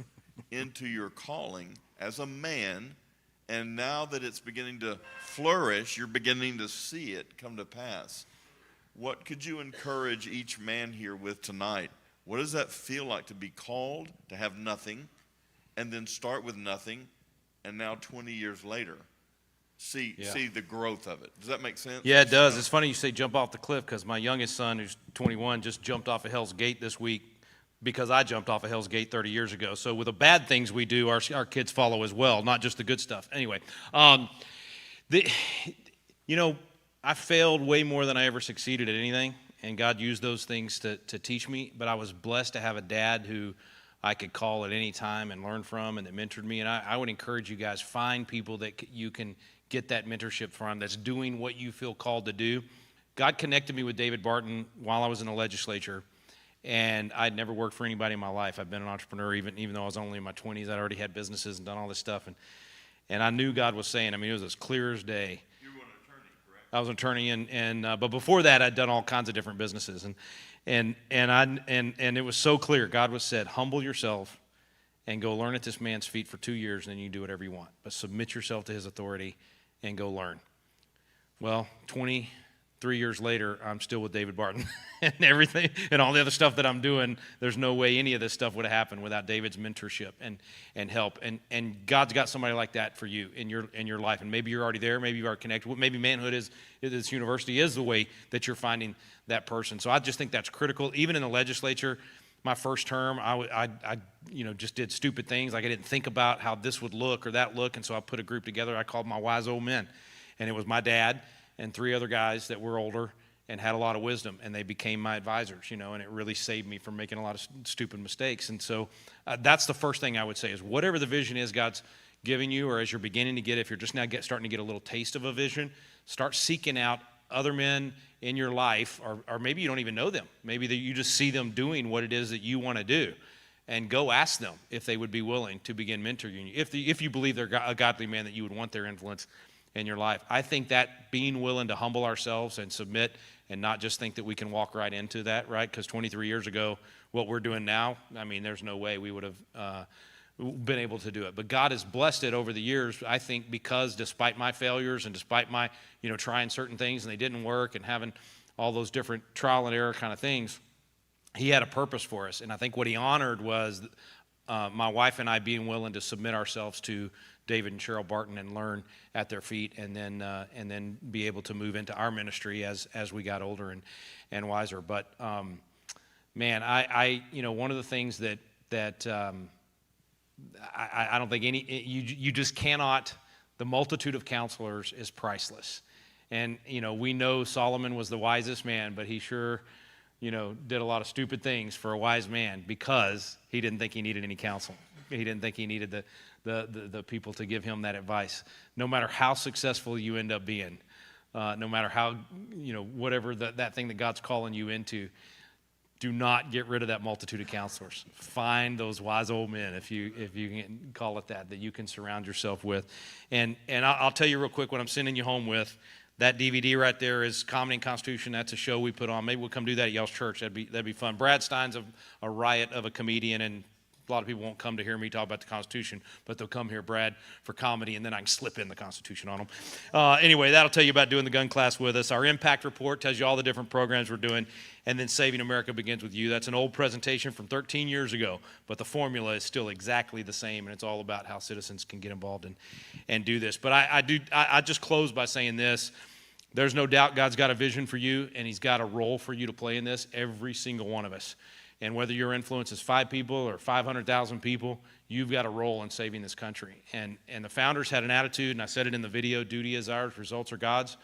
into your calling as a man, and now that it's beginning to flourish, you're beginning to see it come to pass? What could you encourage each man here with tonight? What does that feel like to be called, to have nothing, and then start with nothing, and now 20 years later, see the growth of it? Does that make sense? Yeah, it does. It's funny you say jump off the cliff, because my youngest son, who's 21, just jumped off of Hell's Gate this week because I jumped off of Hell's Gate 30 years ago. So with the bad things we do, our kids follow as well, not just the good stuff. Anyway, I failed way more than I ever succeeded at anything, and God used those things to teach me. But I was blessed to have a dad who I could call at any time and learn from, and that mentored me. And I would encourage you guys, find people that you can get that mentorship from that's doing what you feel called to do. God connected me with David Barton while I was in the legislature, and I'd never worked for anybody in my life. I've been an entrepreneur even though I was only in my 20s. I'd already had businesses and done all this stuff, and I knew God was saying, it was as clear as day. You were an attorney, correct? I was an attorney, but before that, I'd done all kinds of different businesses, and it was so clear. God was said, humble yourself and go learn at this man's feet for 2 years, and then you can do whatever you want. But submit yourself to his authority and go learn. Well, 23 years later, I'm still with David Barton and everything and all the other stuff that I'm doing. There's no way any of this stuff would have happened without David's mentorship and help. And God's got somebody like that for you in your life. And maybe you're already there. Maybe you are connected. Maybe ManHood is this university is the way that you're finding that person. So I just think that's critical. Even in the legislature, my first term, I just did stupid things. Like I didn't think about how this would look or that look. And so I put a group together I called my Wise Old Men. And it was my dad and 3 other guys that were older and had a lot of wisdom. And they became my advisors, and it really saved me from making a lot of stupid mistakes. And so that's the first thing I would say is whatever the vision is God's giving you, or as you're beginning to get, if you're just now starting to get a little taste of a vision, start seeking out other men in your life, or maybe you don't even know them. Maybe you just see them doing what it is that you want to do, and go ask them if they would be willing to begin mentoring you. If you believe they're a godly man, that you would want their influence in your life. I think that being willing to humble ourselves and submit and not just think that we can walk right into that, right? Because 23 years ago, what we're doing now, there's no way we would have been able to do it. But God has blessed it over the years, I think, because despite my failures and despite my, trying certain things and they didn't work and having all those different trial and error kind of things, he had a purpose for us. And I think what he honored was my wife and I being willing to submit ourselves to David and Cheryl Barton and learn at their feet, and then be able to move into our ministry as we got older and wiser. But man, I one of the things that I don't think you just cannot. The multitude of counselors is priceless, and we know Solomon was the wisest man, but he sure did a lot of stupid things for a wise man because he didn't think he needed any counsel. He didn't think he needed the people to give him that advice. No matter how successful you end up being, no matter how, whatever that thing that God's calling you into, do not get rid of that multitude of counselors. Find those wise old men, if you can call it that you can surround yourself with. And I'll tell you real quick what I'm sending you home with. That DVD right there is Comedy and Constitution. That's a show we put on. Maybe we'll come do that at y'all's church. That'd be fun. Brad Stein's a riot of a comedian, and a lot of people won't come to hear me talk about the Constitution, but they'll come hear Brad for comedy, and then I can slip in the Constitution on them. Anyway, that'll tell you about doing the gun class with us. Our impact report tells you all the different programs we're doing, and then Saving America Begins With You. That's an old presentation from 13 years ago, but the formula is still exactly the same, and it's all about how citizens can get involved and do this. But I just close by saying this. There's no doubt God's got a vision for you, and he's got a role for you to play in this, every single one of us. And whether your influence is 5 people or 500,000 people, you've got a role in saving this country. And the founders had an attitude, and I said it in the video, duty is ours, results are God's.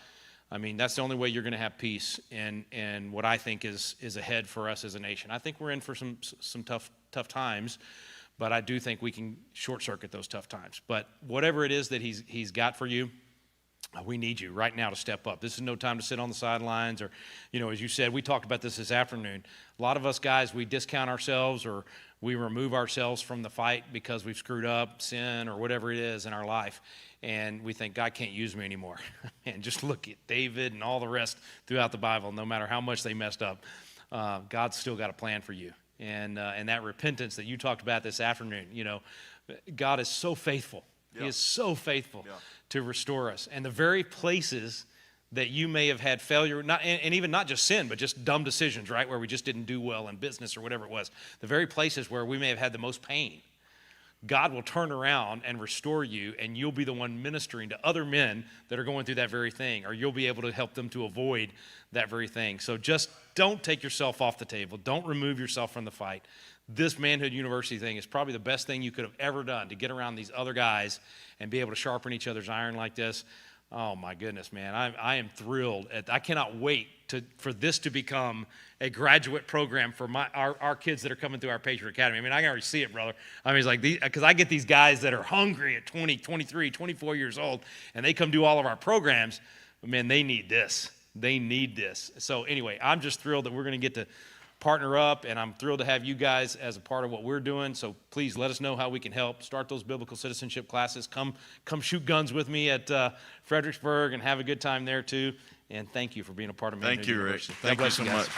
I mean, that's the only way you're going to have peace and what I think is ahead for us as a nation. I think we're in for some tough times, but I do think we can short-circuit those tough times. But whatever it is that he's got for you, we need you right now to step up. This is no time to sit on the sidelines or, as you said, we talked about this afternoon. A lot of us guys, we discount ourselves or we remove ourselves from the fight because we've screwed up, sin, or whatever it is in our life. And we think, God can't use me anymore. And just look at David and all the rest throughout the Bible, no matter how much they messed up, God's still got a plan for you. And that repentance that you talked about this afternoon, God is so faithful. Yeah. He is so faithful to restore us. And the very places that you may have had failure, and even not just sin, but just dumb decisions, right, where we just didn't do well in business or whatever it was, the very places where we may have had the most pain, God will turn around and restore you, and you'll be the one ministering to other men that are going through that very thing, or you'll be able to help them to avoid that very thing. So just don't take yourself off the table. Don't remove yourself from the fight. This ManHood University thing is probably the best thing you could have ever done to get around these other guys and be able to sharpen each other's iron like this. Oh, my goodness, man. I am thrilled. I cannot wait for this to become a graduate program for our kids that are coming through our Patriot Academy. I mean, I can already see it, brother. I mean, it's like, because I get these guys that are hungry at 20, 23, 24 years old, and they come do all of our programs. But, man, they need this. They need this. So, anyway, I'm just thrilled that we're going to get to partner up, and I'm thrilled to have you guys as a part of what we're doing. So please let us know how we can help. Start those biblical citizenship classes. Come shoot guns with me at Fredericksburg and have a good time there too. And thank you for being a part of ManHood Thank you, Rick. University. Thank you so much.